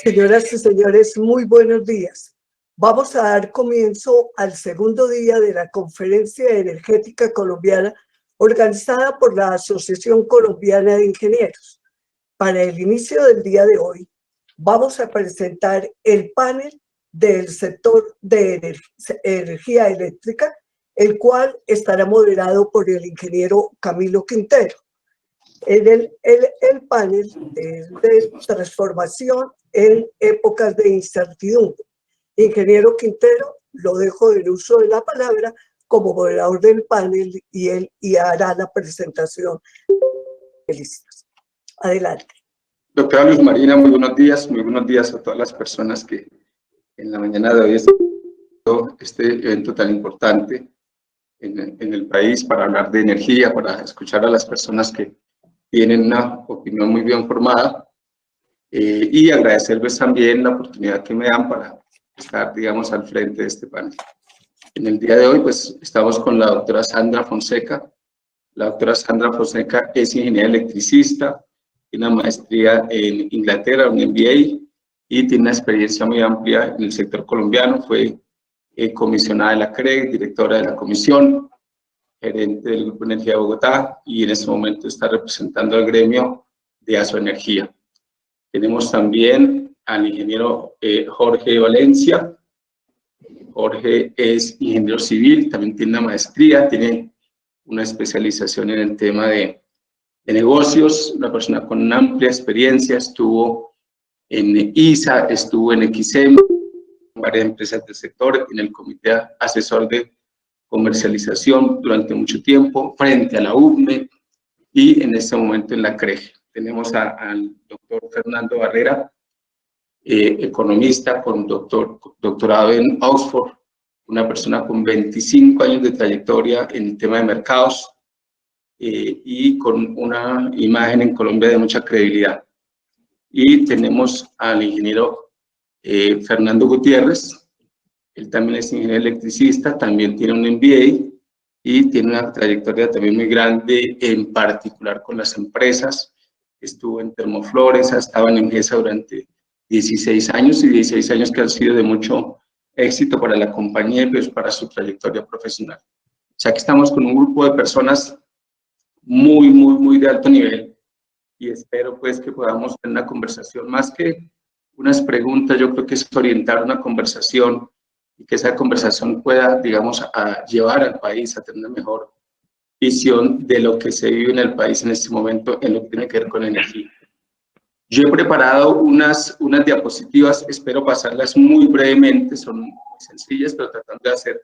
Señoras y señores, muy buenos días. Vamos a dar comienzo al segundo día de la Conferencia Energética Colombiana organizada por la Asociación Colombiana de Ingenieros. Para el inicio del día de hoy, vamos a presentar el panel del sector de energía eléctrica, el cual estará moderado por el ingeniero Camilo Quintero. El panel de transformación en épocas de incertidumbre. Ingeniero Quintero, lo dejo del uso de la palabra como moderador del panel y él hará la presentación. Adelante. Doctora Luz Marina, muy buenos días a todas las personas que en la mañana de hoy están viendo este evento tan importante en el país para hablar de energía, para escuchar a las personas que tienen una opinión muy bien formada y agradecerles también la oportunidad que me dan para estar, digamos, al frente de este panel. En el día de hoy, pues, estamos con la doctora Sandra Fonseca. La doctora Sandra Fonseca es ingeniera electricista, tiene una maestría en Inglaterra, un MBA, y tiene una experiencia muy amplia en el sector colombiano. Fue comisionada de la CREG, directora de la comisión, gerente del Grupo Energía de Bogotá, y en este momento está representando al gremio de Asoenergía. Tenemos también al ingeniero Jorge Valencia. Jorge es ingeniero civil, también tiene una maestría, tiene una especialización en el tema de negocios, una persona con una amplia experiencia, estuvo en ISA, estuvo en XM, en varias empresas del sector, en el comité asesor de comercialización durante mucho tiempo, frente a la UCME y en este momento en la CREG. Tenemos al doctor Fernando Barrera, economista con doctorado en Oxford, una persona con 25 años de trayectoria en el tema de mercados y con una imagen en Colombia de mucha credibilidad. Y tenemos al ingeniero Fernando Gutiérrez. Él también es ingeniero electricista, también tiene un MBA y tiene una trayectoria también muy grande, en particular con las empresas. Estuvo en Termoflores, ha estado en Engesa durante 16 años y 16 años que han sido de mucho éxito para la compañía y pues para su trayectoria profesional. O sea que estamos con un grupo de personas muy de alto nivel y espero pues que podamos tener una conversación más que unas preguntas. Yo creo que es orientar una conversación y que esa conversación pueda, digamos, llevar al país a tener una mejor visión de lo que se vive en el país en este momento en lo que tiene que ver con energía. Yo he preparado unas diapositivas, espero pasarlas muy brevemente, son muy sencillas, pero tratando de hacer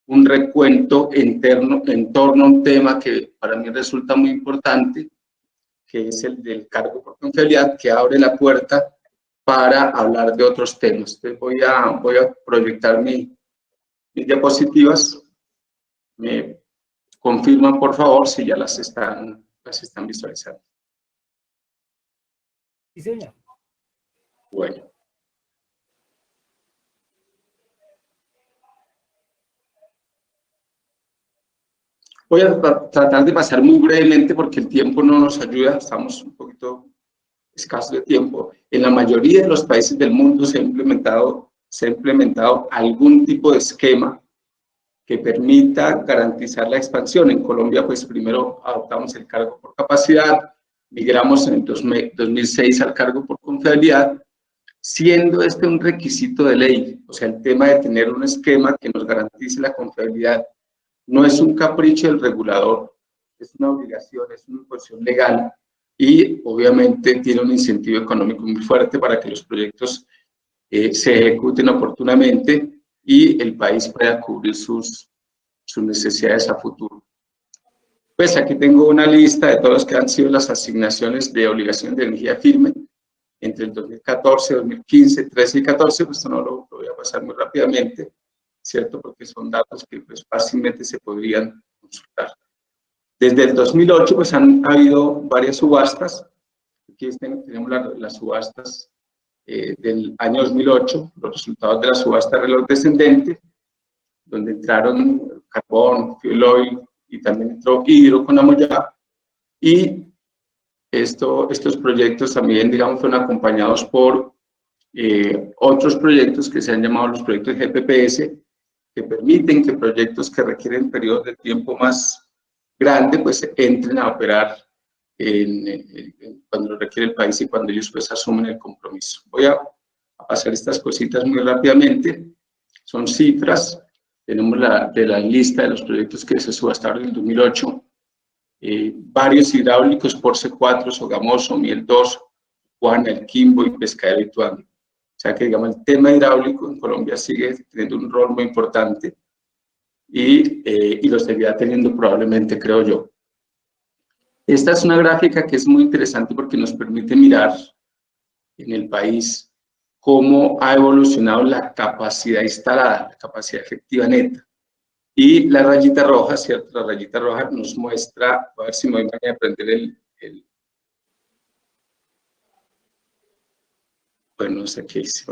un recuento interno en torno a un tema que para mí resulta muy importante, que es el del cargo por confiabilidad, que abre la puerta para hablar de otros temas. Entonces voy a proyectar mis diapositivas. Me confirman, por favor, si ya las están visualizando. Sí, señor. Bueno. Voy a tratar de pasar muy brevemente porque el tiempo no nos ayuda, estamos un poquito escasos de tiempo. En la mayoría de los países del mundo se ha implementado algún tipo de esquema que permita garantizar la expansión. En Colombia, pues primero adoptamos el cargo por capacidad, migramos en el 2006 al cargo por confiabilidad, siendo este un requisito de ley. O sea, el tema de tener un esquema que nos garantice la confiabilidad no es un capricho del regulador, es una obligación, es una imposición legal y obviamente tiene un incentivo económico muy fuerte para que los proyectos se ejecuten oportunamente y el país pueda cubrir sus necesidades a futuro. Pues aquí tengo una lista de todas las que han sido las asignaciones de obligación de energía firme entre el 2014, 2015, 13 y 14, pues esto no lo voy a pasar muy rápidamente, ¿cierto? Porque son datos que pues fácilmente se podrían consultar. Desde el 2008 pues han habido varias subastas. Aquí tenemos las subastas del año 2008, los resultados de la subasta reloj descendente, donde entraron carbón, fuel oil y también entró hidro con Amoyá. Y estos proyectos también, digamos, fueron acompañados por otros proyectos que se han llamado los proyectos GPPS, que permiten que proyectos que requieren periodos de tiempo más grandes, pues entren a operar cuando lo requiere el país y cuando ellos pues asumen el compromiso. Voy a pasar estas cositas muy rápidamente. Son cifras. Tenemos de la lista de los proyectos que se subastaron en el 2008. Varios hidráulicos, Porce 4, Sogamoso, Miel 2, Juana, El Quimbo y Pescadero Ituango. O sea que, digamos, el tema hidráulico en Colombia sigue teniendo un rol muy importante y lo seguirá teniendo probablemente, creo yo. Esta es una gráfica que es muy interesante porque nos permite mirar en el país cómo ha evolucionado la capacidad instalada, la capacidad efectiva neta. Y la rayita roja, ¿cierto? La rayita roja nos muestra, a ver si me voy a aprender bueno, no sé qué hice.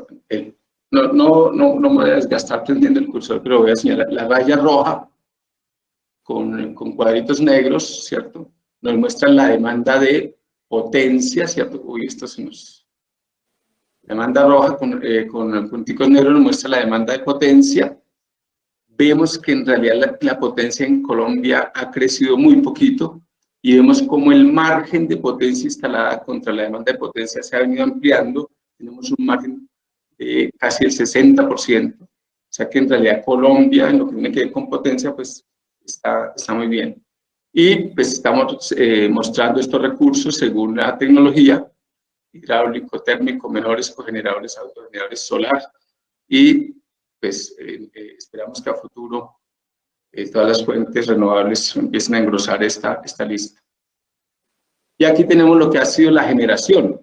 No me voy a desgastar prendiendo el cursor, pero voy a señalar la raya roja con cuadritos negros, ¿cierto? Nos muestran la demanda de potencia, ¿cierto? Uy, esto se nos... La demanda roja con punticos negros nos muestra la demanda de potencia. Vemos que en realidad la potencia en Colombia ha crecido muy poquito y vemos cómo el margen de potencia instalada contra la demanda de potencia se ha venido ampliando. Tenemos un margen de casi el 60%. O sea que en realidad Colombia, en lo que tiene que ver con potencia, pues está muy bien. Y pues estamos mostrando estos recursos según la tecnología, hidráulico, térmico, menores, cogeneradores, autogeneradores, solar. Y pues esperamos que a futuro todas las fuentes renovables empiecen a engrosar esta lista. Y aquí tenemos lo que ha sido la generación.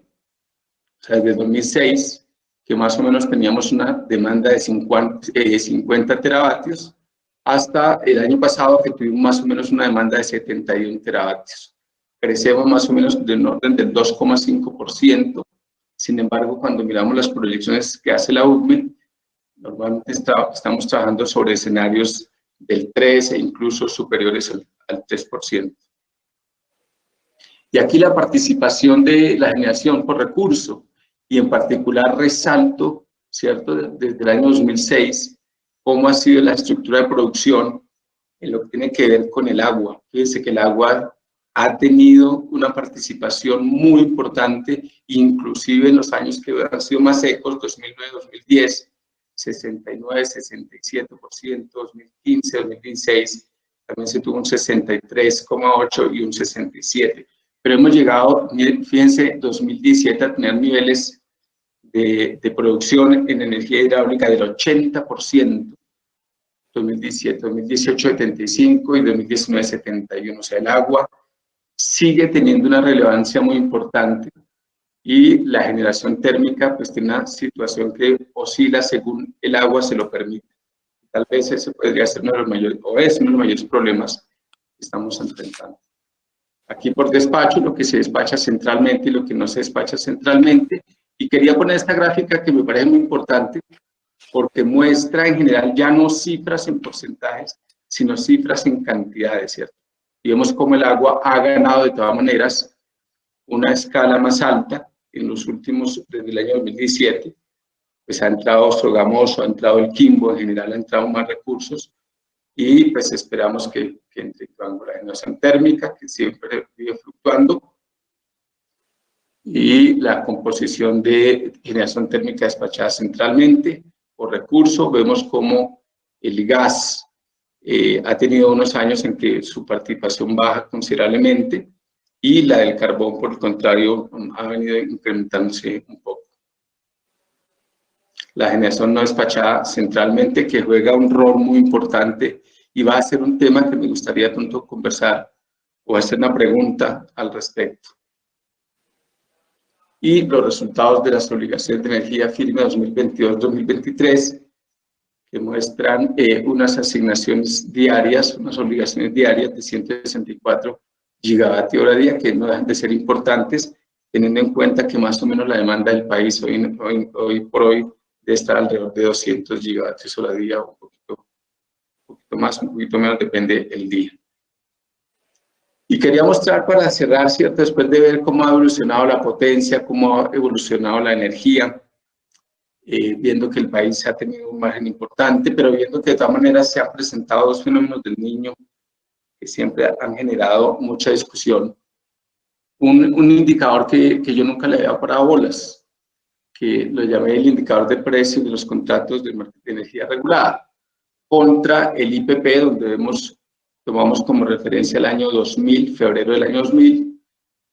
O sea, desde 2006, que más o menos teníamos una demanda de 50 teravatios, hasta el año pasado que tuvimos más o menos una demanda de 71 teravatios. Crecemos más o menos del orden del 2,5%. Sin embargo, cuando miramos las proyecciones que hace la UCME, normalmente estamos trabajando sobre escenarios del 3 e incluso superiores al 3%. Y aquí la participación de la generación por recurso, y en particular resalto, ¿cierto?, desde el año 2006, cómo ha sido la estructura de producción en lo que tiene que ver con el agua. Fíjense que el agua ha tenido una participación muy importante, inclusive en los años que han sido más secos, 2009-2010, 69, 67%, 2015, 2016, también se tuvo un 63,8 y un 67. Pero hemos llegado, fíjense, 2017 a tener niveles de producción en energía hidráulica del 80%, 2017, 2018 75 y 2019 71. O sea, el agua sigue teniendo una relevancia muy importante y la generación térmica pues tiene una situación que oscila según el agua se lo permite. Tal vez ese podría ser uno de los mayores, o es uno de los mayores problemas que estamos enfrentando. Aquí por despacho, lo que se despacha centralmente y lo que no se despacha centralmente. Y quería poner esta gráfica que me parece muy importante porque muestra en general ya no cifras en porcentajes, sino cifras en cantidades, ¿cierto? Y vemos cómo el agua ha ganado de todas maneras una escala más alta en los últimos, desde el año 2017, pues ha entrado Sogamoso, ha entrado el Quimbo, en general ha entrado más recursos, y pues esperamos que entre la generación térmica, que siempre vive fluctuando, y la composición de generación térmica despachada centralmente por recurso. Vemos cómo el gas ha tenido unos años en que su participación baja considerablemente, y la del carbón, por el contrario, ha venido incrementándose un poco. La generación no despachada centralmente, que juega un rol muy importante y va a ser un tema que me gustaría tanto conversar o hacer una pregunta al respecto. Y los resultados de las obligaciones de energía firme 2022-2023, que muestran unas asignaciones diarias, unas obligaciones diarias de 164 gigavatios hora día, que no dejan de ser importantes, teniendo en cuenta que más o menos la demanda del país hoy por hoy debe estar alrededor de 200 gigavatios hora día, un poquito más, un poquito menos, depende del día. Y quería mostrar para cerrar, ¿cierto?, después de ver cómo ha evolucionado la potencia, cómo ha evolucionado la energía, viendo que el país ha tenido un margen importante, pero viendo que de todas maneras se han presentado dos fenómenos del Niño que siempre han generado mucha discusión. Un indicador que yo nunca le había parado bolas, que lo llamé el indicador de precios de los contratos de energía regulada, contra el IPP, donde tomamos como referencia el año 2000, febrero del año 2000,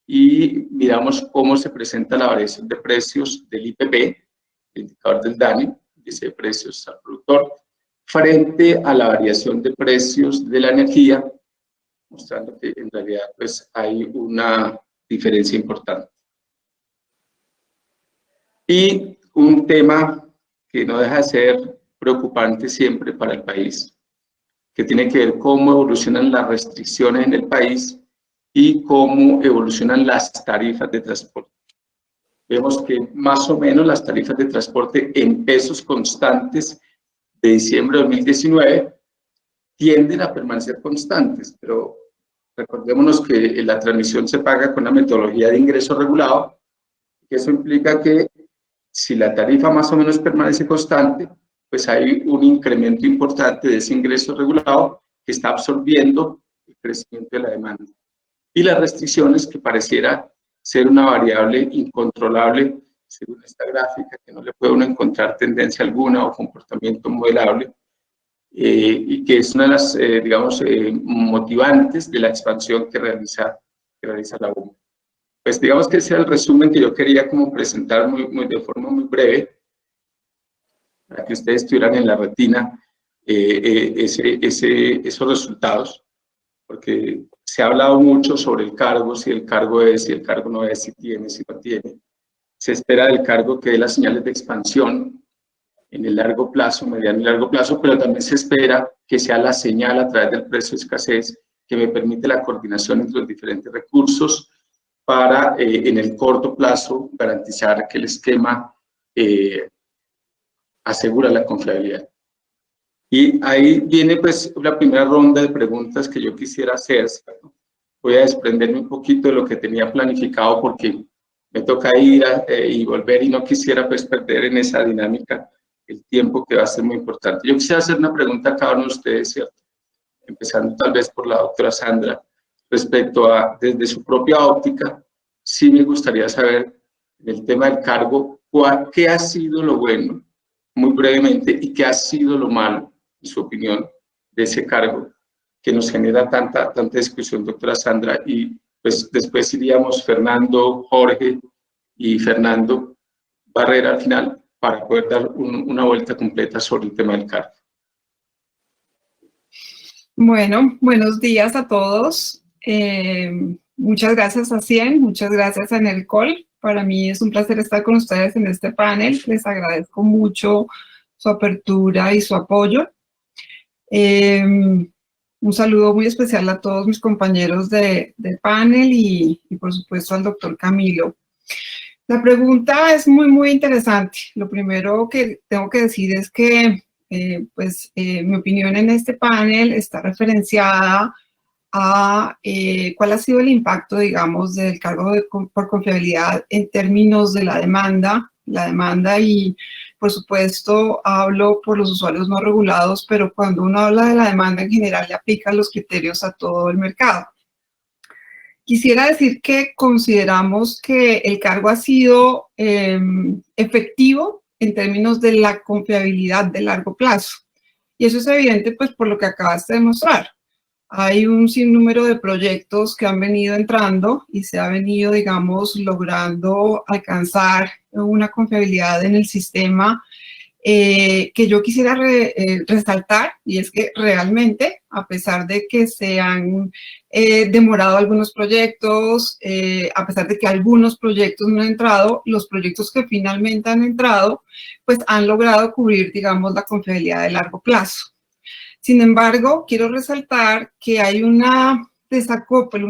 y miramos cómo se presenta la variación de precios del IPP, el indicador del DANE, índice de precios al productor, frente a la variación de precios de la energía, mostrando que en realidad pues, hay una diferencia importante. Y un tema que no deja de ser preocupante siempre para el país, que tiene que ver cómo evolucionan las restricciones en el país y cómo evolucionan las tarifas de transporte. Vemos que más o menos las tarifas de transporte en pesos constantes de diciembre de 2019 tienden a permanecer constantes, pero recordémonos que la transmisión se paga con la metodología de ingreso regulado, que eso implica que si la tarifa más o menos permanece constante, pues hay un incremento importante de ese ingreso regulado que está absorbiendo el crecimiento de la demanda. Y las restricciones, que pareciera ser una variable incontrolable, según esta gráfica, que no le puede uno encontrar tendencia alguna o comportamiento modelable, y que es una de las, digamos, motivantes de la expansión que realiza la UMA. Pues digamos que ese es el resumen que yo quería como presentar de forma muy breve, para que ustedes tuvieran en la retina esos resultados, porque se ha hablado mucho sobre el cargo, si el cargo es, si el cargo no es, si tiene, si no tiene. Se espera del cargo que dé las señales de expansión en el largo plazo, mediano y largo plazo, pero también se espera que sea la señal a través del precio de escasez que me permite la coordinación entre los diferentes recursos para, en el corto plazo, garantizar que el esquema asegura la confiabilidad. Y ahí viene pues la primera ronda de preguntas que yo quisiera hacer. Voy a desprenderme un poquito de lo que tenía planificado porque me toca ir y volver y no quisiera pues perder en esa dinámica el tiempo, que va a ser muy importante. Yo quisiera hacer una pregunta a cada uno de ustedes, ¿cierto? Empezando tal vez por la doctora Sandra, respecto a, desde su propia óptica, sí me gustaría saber en el tema del cargo, ¿qué ha sido lo bueno, muy brevemente, y qué ha sido lo malo, en su opinión, de ese cargo que nos genera tanta discusión, doctora Sandra? Y pues después iríamos Fernando, Jorge y Fernando Barrera al final, para poder dar una vuelta completa sobre el tema del cargo. Bueno, buenos días a todos. Muchas gracias a CIEN, muchas gracias a Enercol. Para mí es un placer estar con ustedes en este panel. Les agradezco mucho su apertura y su apoyo. Un saludo muy especial a todos mis compañeros de panel y por supuesto al doctor Camilo. La pregunta es muy interesante. Lo primero que tengo que decir es que mi opinión en este panel está referenciada a cuál ha sido el impacto, digamos, del cargo por confiabilidad en términos de la demanda y, por supuesto, hablo por los usuarios no regulados, pero cuando uno habla de la demanda en general le aplica los criterios a todo el mercado. Quisiera decir que consideramos que el cargo ha sido efectivo en términos de la confiabilidad de largo plazo. Y eso es evidente pues por lo que acabaste de mostrar. Hay un sinnúmero de proyectos que han venido entrando y se ha venido, digamos, logrando alcanzar una confiabilidad en el sistema que yo quisiera resaltar, y es que realmente, a pesar de que se han demorado algunos proyectos, a pesar de que algunos proyectos no han entrado, los proyectos que finalmente han entrado, pues han logrado cubrir, digamos, la confiabilidad de largo plazo. Sin embargo, quiero resaltar que hay una desacople,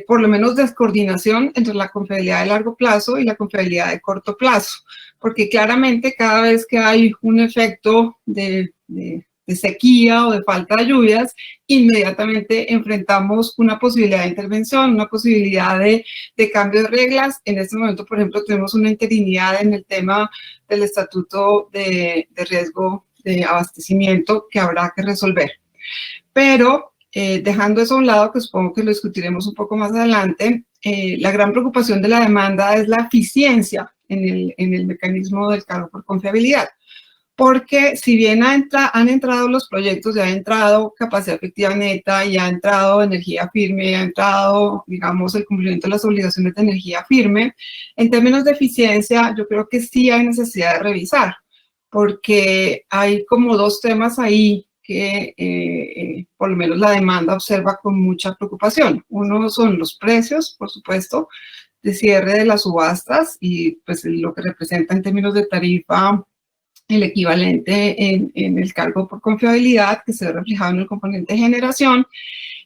por lo menos descoordinación entre la confiabilidad de largo plazo y la confiabilidad de corto plazo, porque claramente cada vez que hay un efecto de sequía o de falta de lluvias, inmediatamente enfrentamos una posibilidad de intervención, una posibilidad de cambio de reglas. En este momento, por ejemplo, tenemos una interinidad en el tema del estatuto de riesgo de abastecimiento que habrá que resolver. Pero dejando eso a un lado, que supongo que lo discutiremos un poco más adelante, la gran preocupación de la demanda es la eficiencia en el mecanismo del cargo por confiabilidad. Porque si bien han entrado los proyectos, ya ha entrado capacidad efectiva neta, ya ha entrado energía firme, ya ha entrado, digamos, el cumplimiento de las obligaciones de energía firme, en términos de eficiencia, yo creo que sí hay necesidad de revisar, porque hay como dos temas ahí que por lo menos la demanda observa con mucha preocupación. Uno son los precios, por supuesto, de cierre de las subastas y pues lo que representa en términos de tarifa el equivalente en el cargo por confiabilidad que se ve reflejado en el componente de generación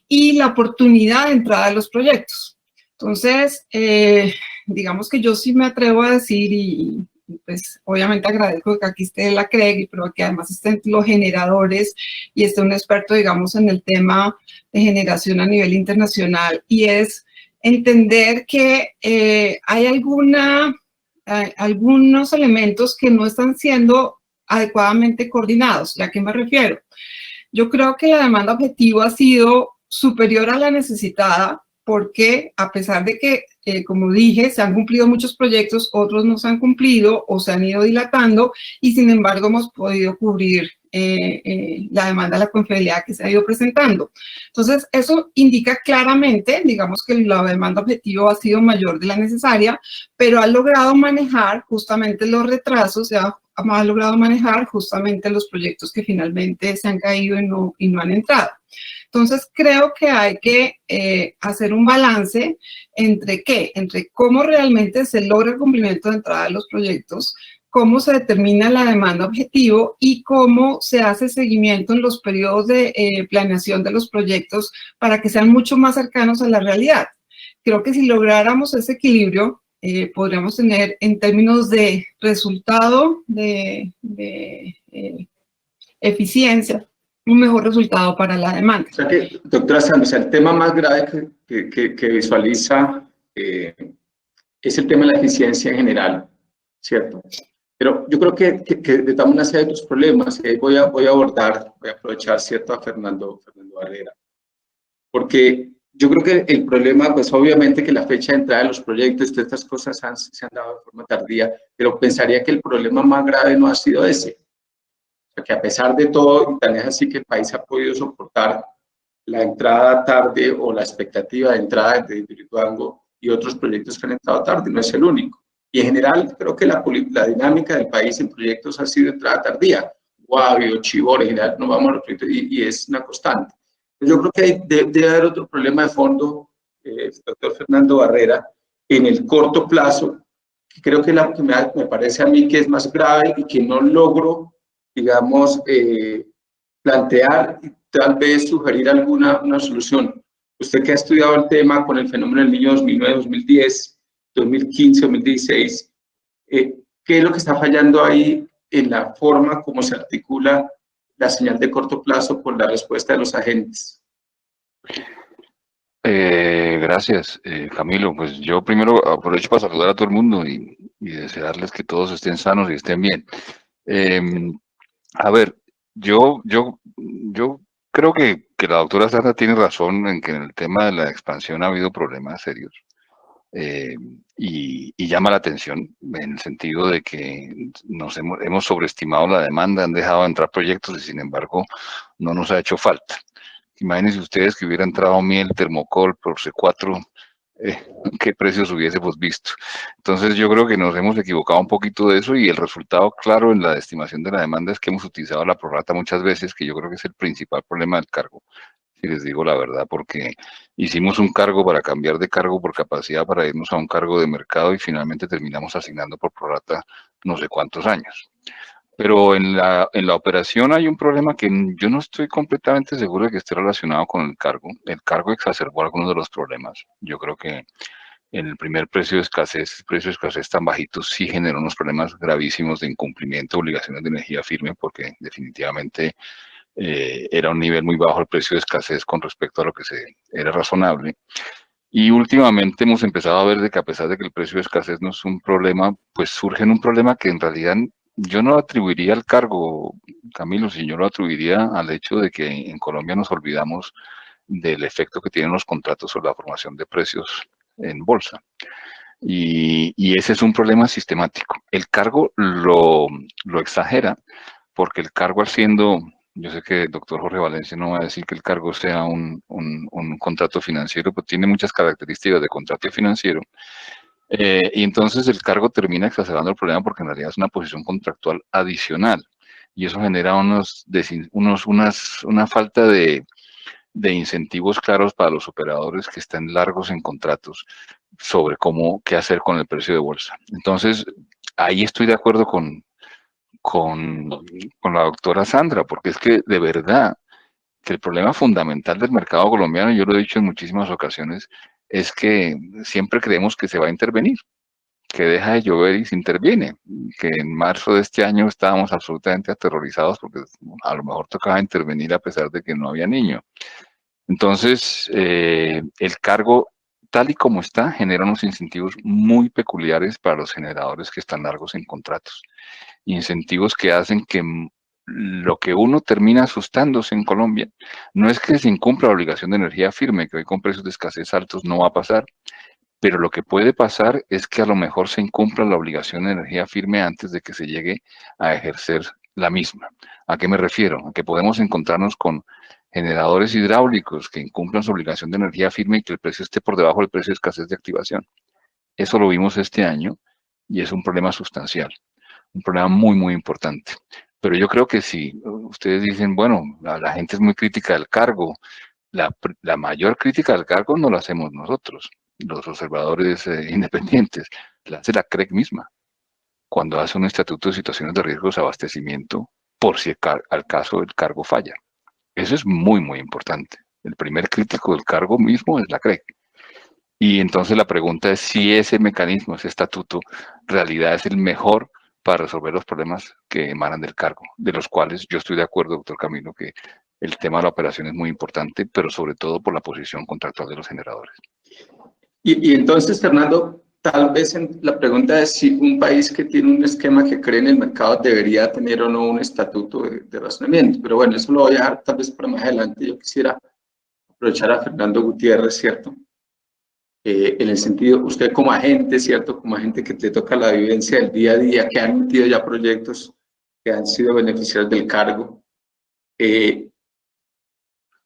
y la oportunidad de entrada de los proyectos. Entonces, digamos que yo sí me atrevo a decir y pues obviamente agradezco que aquí esté la CREG, pero que además estén los generadores y esté un experto, digamos, en el tema de generación a nivel internacional, y es entender que hay algunos elementos que no están siendo adecuadamente coordinados. ¿Y a qué me refiero? Yo creo que la demanda objetiva ha sido superior a la necesitada, porque a pesar de que, como dije, se han cumplido muchos proyectos, otros no se han cumplido o se han ido dilatando, y sin embargo hemos podido cubrir la demanda de la confiabilidad que se ha ido presentando. Entonces, eso indica claramente, digamos, que la demanda objetiva ha sido mayor de la necesaria, pero ha logrado manejar justamente los retrasos, ha logrado manejar justamente los proyectos que finalmente se han caído y no han entrado. Entonces, creo que hay que hacer un balance entre ¿qué? Entre cómo realmente se logra el cumplimiento de entrada de los proyectos, cómo se determina la demanda objetivo y cómo se hace seguimiento en los periodos de planeación de los proyectos para que sean mucho más cercanos a la realidad. Creo que si lográramos ese equilibrio, podríamos tener en términos de resultado, de eficiencia, un mejor resultado para la demanda. O sea que, doctora Santos, el tema más grave que visualiza es el tema de la eficiencia en general, ¿cierto? Pero yo creo que detamos una serie de otros problemas. Voy a aprovechar, ¿cierto?, a Fernando Barrera. Porque yo creo que el problema, pues obviamente que la fecha de entrada de los proyectos, todas estas cosas se han dado de forma tardía, pero pensaría que el problema más grave no ha sido ese. O sea, que a pesar de todo, y tan es así que el país ha podido soportar la entrada tarde o la expectativa de entrada de Hidroituango y otros proyectos que han entrado tarde, no es el único. Y en general, creo que la dinámica del país en proyectos ha sido entrada tardía. Guavio, Chivor, en general, no vamos a los proyectos y es una constante. Yo creo que debe haber otro problema de fondo, doctor Fernando Barrera, en el corto plazo, que creo que me parece a mí que es más grave y que no logro, digamos, plantear y tal vez sugerir una solución. Usted que ha estudiado el tema con el fenómeno del niño 2009, 2010, 2015, 2016, ¿qué es lo que está fallando ahí en la forma como se articula la señal de corto plazo por la respuesta de los agentes? Gracias, Camilo. Pues yo primero aprovecho para saludar a todo el mundo y desearles que todos estén sanos y estén bien. A ver, yo creo que la doctora Sarna tiene razón en que en el tema de la expansión ha habido problemas serios. Y llama la atención en el sentido de que hemos sobreestimado la demanda, han dejado de entrar proyectos y sin embargo no nos ha hecho falta. Imagínense ustedes que hubiera entrado miel, termocol, por C4, qué precios hubiésemos visto. Entonces yo creo que nos hemos equivocado un poquito de eso y el resultado claro en la estimación de la demanda es que hemos utilizado la prorrata muchas veces, que yo creo que es el principal problema del cargo. Si les digo la verdad, porque hicimos un cargo para cambiar de cargo por capacidad para irnos a un cargo de mercado y finalmente terminamos asignando por prorrata no sé cuántos años. Pero en la operación hay un problema que yo no estoy completamente seguro de que esté relacionado con el cargo. El cargo exacerbó algunos de los problemas. Yo creo que en el primer precio de escasez tan bajito sí generó unos problemas gravísimos de incumplimiento de obligaciones de energía firme, porque definitivamente era un nivel muy bajo el precio de escasez con respecto a lo que era razonable. Y últimamente hemos empezado a ver de que a pesar de que el precio de escasez no es un problema, pues surge un problema que en realidad yo no lo atribuiría al cargo, Camilo, sino yo lo atribuiría al hecho de que en Colombia nos olvidamos del efecto que tienen los contratos sobre la formación de precios en bolsa. Y ese es un problema sistemático. El cargo lo exagera, porque el cargo haciendo, yo sé que el doctor Jorge Valencia no va a decir que el cargo sea un contrato financiero, pero tiene muchas características de contrato financiero. Y entonces el cargo termina exacerbando el problema porque en realidad es una posición contractual adicional. Y eso genera una falta de incentivos claros para los operadores que están largos en contratos sobre qué hacer con el precio de bolsa. Entonces, ahí estoy de acuerdo con la doctora Sandra, porque es que de verdad que el problema fundamental del mercado colombiano, yo lo he dicho en muchísimas ocasiones, es que siempre creemos que se va a intervenir, que deja de llover y se interviene, que en marzo de este año estábamos absolutamente aterrorizados porque a lo mejor tocaba intervenir a pesar de que no había niño. Entonces, el cargo, tal y como está, genera unos incentivos muy peculiares para los generadores que están largos en contratos. Incentivos que hacen que lo que uno termina asustándose en Colombia no es que se incumpla la obligación de energía firme, que hoy con precios de escasez altos no va a pasar, pero lo que puede pasar es que a lo mejor se incumpla la obligación de energía firme antes de que se llegue a ejercer la misma. ¿A qué me refiero? A que podemos encontrarnos con generadores hidráulicos que incumplan su obligación de energía firme y que el precio esté por debajo del precio de escasez de activación. Eso lo vimos este año y es un problema sustancial, un problema muy, muy importante. Pero yo creo que si ustedes dicen, bueno, la gente es muy crítica del cargo, la mayor crítica del cargo no la hacemos nosotros, los observadores independientes, la hace la CREC misma, cuando hace un estatuto de situaciones de riesgos de abastecimiento por si al caso el cargo falla. Eso es muy, muy importante. El primer crítico del cargo mismo es la CREC. Y entonces la pregunta es si ese mecanismo, ese estatuto, en realidad es el mejor para resolver los problemas que emanan del cargo, de los cuales yo estoy de acuerdo, doctor Camilo, que el tema de la operación es muy importante, pero sobre todo por la posición contractual de los generadores. Y entonces, Fernando, tal vez la pregunta es si un país que tiene un esquema que cree en el mercado debería tener o no un estatuto de razonamiento. Pero bueno, eso lo voy a dejar tal vez para más adelante. Yo quisiera aprovechar a Fernando Gutiérrez, ¿cierto? En el sentido, usted como agente, ¿cierto? Como agente que te toca la vivencia del día a día, que han metido ya proyectos que han sido beneficiarios del cargo.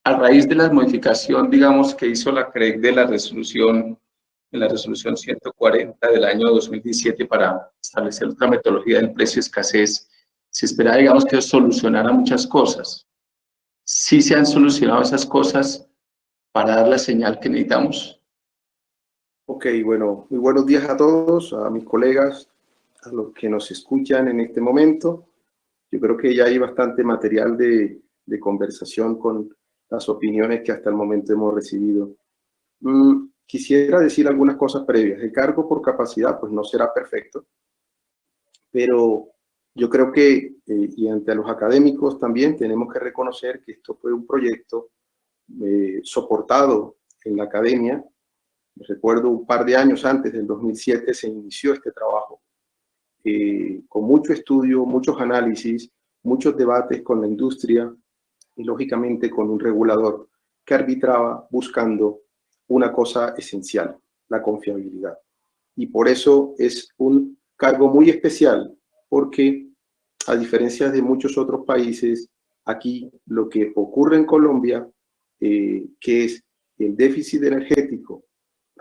A raíz de la modificación, digamos, que hizo la CREC de la resolución, en la resolución 140 del año 2017 para establecer otra metodología del precio de escasez, se esperaba, digamos, que solucionara muchas cosas. ¿Sí se han solucionado esas cosas para dar la señal que necesitamos? Ok, bueno, muy buenos días a todos, a mis colegas, a los que nos escuchan en este momento. Yo creo que ya hay bastante material de conversación con las opiniones que hasta el momento hemos recibido. Quisiera decir algunas cosas previas. El cargo por capacidad pues no será perfecto, pero yo creo que, y ante los académicos también, tenemos que reconocer que esto fue un proyecto soportado en la academia. Recuerdo un par de años antes, del 2007, se inició este trabajo, con mucho estudio, muchos análisis, muchos debates con la industria y lógicamente con un regulador que arbitraba buscando una cosa esencial, la confiabilidad. Y por eso es un cargo muy especial, porque a diferencia de muchos otros países, aquí lo que ocurre en Colombia, que es el déficit energético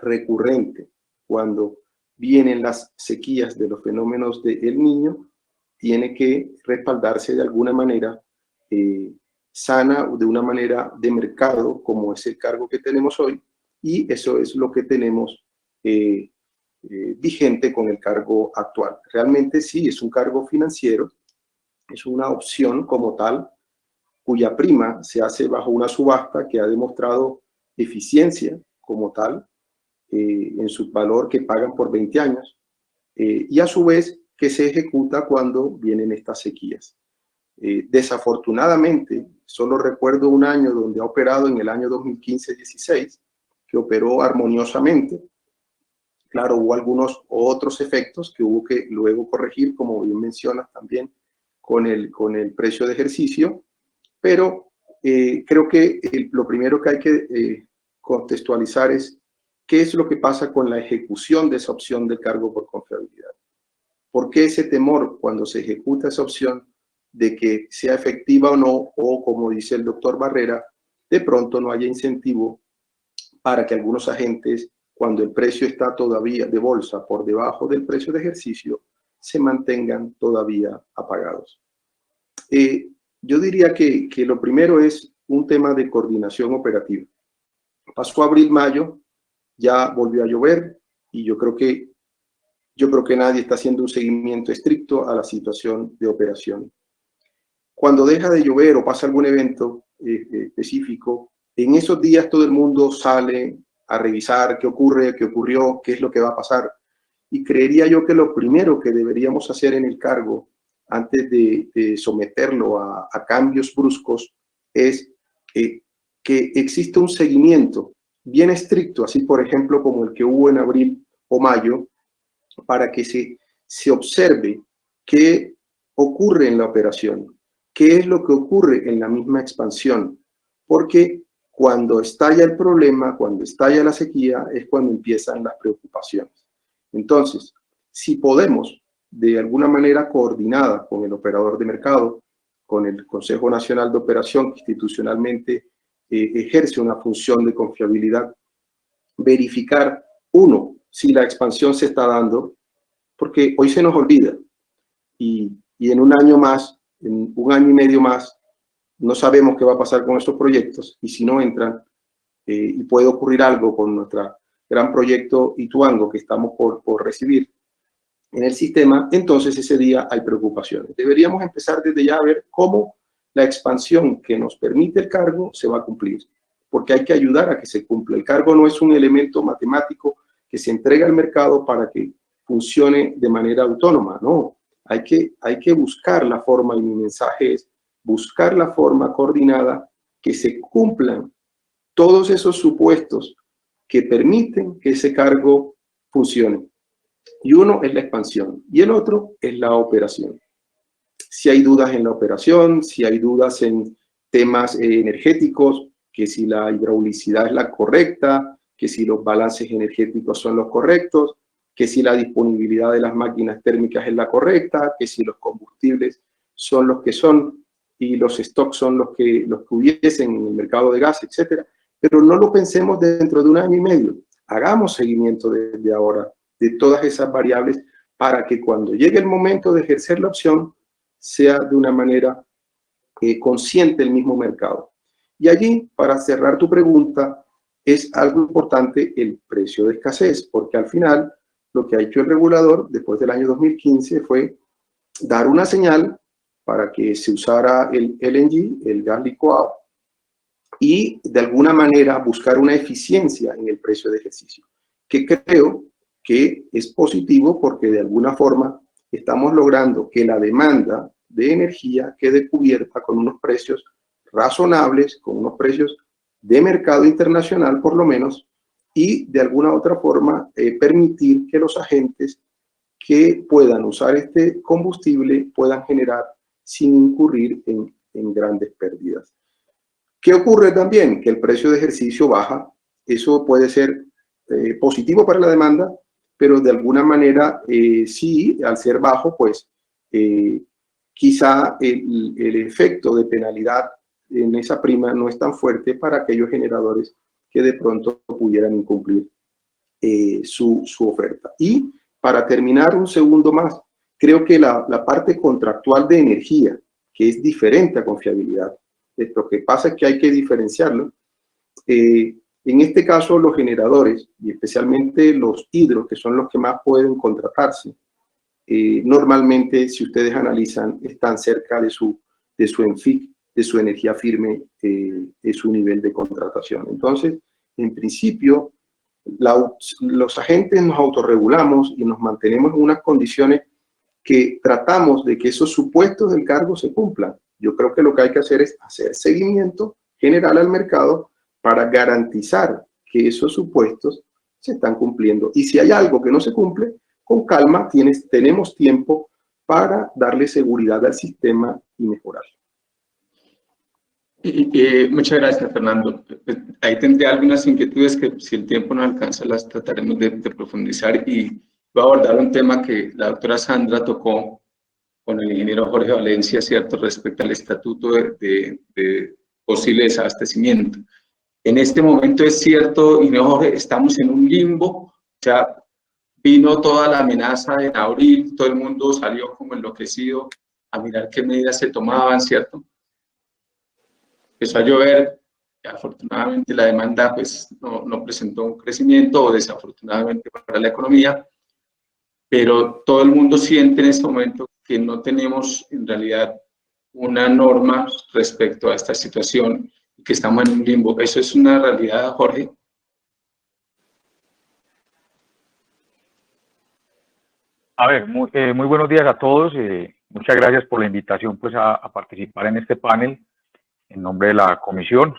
recurrente cuando vienen las sequías de los fenómenos de El Niño, tiene que respaldarse de alguna manera sana, de una manera de mercado, como es el cargo que tenemos hoy, y eso es lo que tenemos vigente con el cargo actual. Realmente sí, es un cargo financiero, es una opción como tal, cuya prima se hace bajo una subasta que ha demostrado eficiencia como tal, en su valor que pagan por 20 años, y a su vez que se ejecuta cuando vienen estas sequías. Desafortunadamente, solo recuerdo un año donde ha operado en el año 2015-16, que operó armoniosamente. Claro, hubo algunos otros efectos que hubo que luego corregir, como bien mencionas también, con el precio de ejercicio, pero creo que lo primero que hay que contextualizar es qué es lo que pasa con la ejecución de esa opción de cargo por confiabilidad. ¿Por qué ese temor cuando se ejecuta esa opción de que sea efectiva o no, o como dice el doctor Barrera, de pronto no haya incentivo para que algunos agentes, cuando el precio está todavía de bolsa por debajo del precio de ejercicio, se mantengan todavía apagados? Yo diría que lo primero es un tema de coordinación operativa. Pasó abril-mayo, ya volvió a llover y yo creo que nadie está haciendo un seguimiento estricto a la situación de operación. Cuando deja de llover o pasa algún evento específico, en esos días todo el mundo sale a revisar qué ocurre, qué ocurrió, qué es lo que va a pasar. Y creería yo que lo primero que deberíamos hacer en el cargo, antes de someterlo a cambios bruscos, es que exista un seguimiento bien estricto, así por ejemplo como el que hubo en abril o mayo, para que se observe qué ocurre en la operación, qué es lo que ocurre en la misma expansión, porque cuando estalla el problema, cuando estalla la sequía, es cuando empiezan las preocupaciones. Entonces, si podemos, de alguna manera coordinada con el operador de mercado, con el Consejo Nacional de Operación, que institucionalmente ejerce una función de confiabilidad, verificar, uno, si la expansión se está dando, porque hoy se nos olvida y en un año más, en un año y medio más, no sabemos qué va a pasar con esos proyectos y si no entran, y puede ocurrir algo con nuestro gran proyecto Ituango que estamos por recibir en el sistema, entonces ese día hay preocupaciones. Deberíamos empezar desde ya a ver cómo la expansión que nos permite el cargo se va a cumplir, porque hay que ayudar a que se cumpla. El cargo no es un elemento matemático que se entrega al mercado para que funcione de manera autónoma, no. Hay que buscar la forma, y mi mensaje es buscar la forma coordinada que se cumplan todos esos supuestos que permiten que ese cargo funcione. Y uno es la expansión y el otro es la operación. Si hay dudas en la operación, si hay dudas en temas energéticos, que si la hidraulicidad es la correcta, que si los balances energéticos son los correctos, que si la disponibilidad de las máquinas térmicas es la correcta, que si los combustibles son los que son y los stocks son los que hubiesen en el mercado de gas, etcétera. Pero no lo pensemos dentro de un año y medio. Hagamos seguimiento desde ahora de todas esas variables para que cuando llegue el momento de ejercer la opción sea de una manera consciente el mismo mercado. Y allí, para cerrar tu pregunta, es algo importante el precio de escasez, porque al final lo que ha hecho el regulador después del año 2015 fue dar una señal para que se usara el LNG, el gas licuado, y de alguna manera buscar una eficiencia en el precio de ejercicio, que creo que es positivo porque de alguna forma estamos logrando que la demanda de energía quede cubierta con unos precios razonables, con unos precios de mercado internacional por lo menos, y de alguna otra forma permitir que los agentes que puedan usar este combustible puedan generar sin incurrir en grandes pérdidas. ¿Qué ocurre también? Que el precio de ejercicio baja. Eso puede ser positivo para la demanda, pero de alguna manera sí, al ser bajo, pues quizá el efecto de penalidad en esa prima no es tan fuerte para aquellos generadores que de pronto pudieran incumplir su oferta. Y para terminar, un segundo más, creo que la parte contractual de energía, que es diferente a confiabilidad, lo que pasa es que hay que diferenciarlo. En este caso, los generadores, y especialmente los hidros, que son los que más pueden contratarse, normalmente, si ustedes analizan, están cerca de su ENFIC, de su energía firme, de su nivel de contratación. Entonces, en principio, los agentes nos autorregulamos y nos mantenemos en unas condiciones que tratamos de que esos supuestos del cargo se cumplan. Yo creo que lo que hay que hacer es hacer seguimiento general al mercado para garantizar que esos supuestos se están cumpliendo. Y si hay algo que no se cumple, con calma tenemos tiempo para darle seguridad al sistema y mejorarlo. Muchas gracias, Fernando. Ahí tendré algunas inquietudes que, si el tiempo nos alcanza, las trataremos de profundizar, y voy a abordar un tema que la doctora Sandra tocó con el ingeniero Jorge Valencia, ¿cierto?, respecto al estatuto de posible desabastecimiento. En este momento es cierto, ingeniero Jorge, estamos en un limbo. O sea, vino toda la amenaza en abril, todo el mundo salió como enloquecido a mirar qué medidas se tomaban, ¿cierto? Empezó a llover, afortunadamente la demanda pues no presentó un crecimiento, o desafortunadamente para la economía, pero todo el mundo siente en este momento que no tenemos en realidad una norma respecto a esta situación y que estamos en un limbo. ¿Eso es una realidad, Jorge? A ver, muy buenos días a todos. Muchas gracias por la invitación pues, a participar en este panel en nombre de la comisión.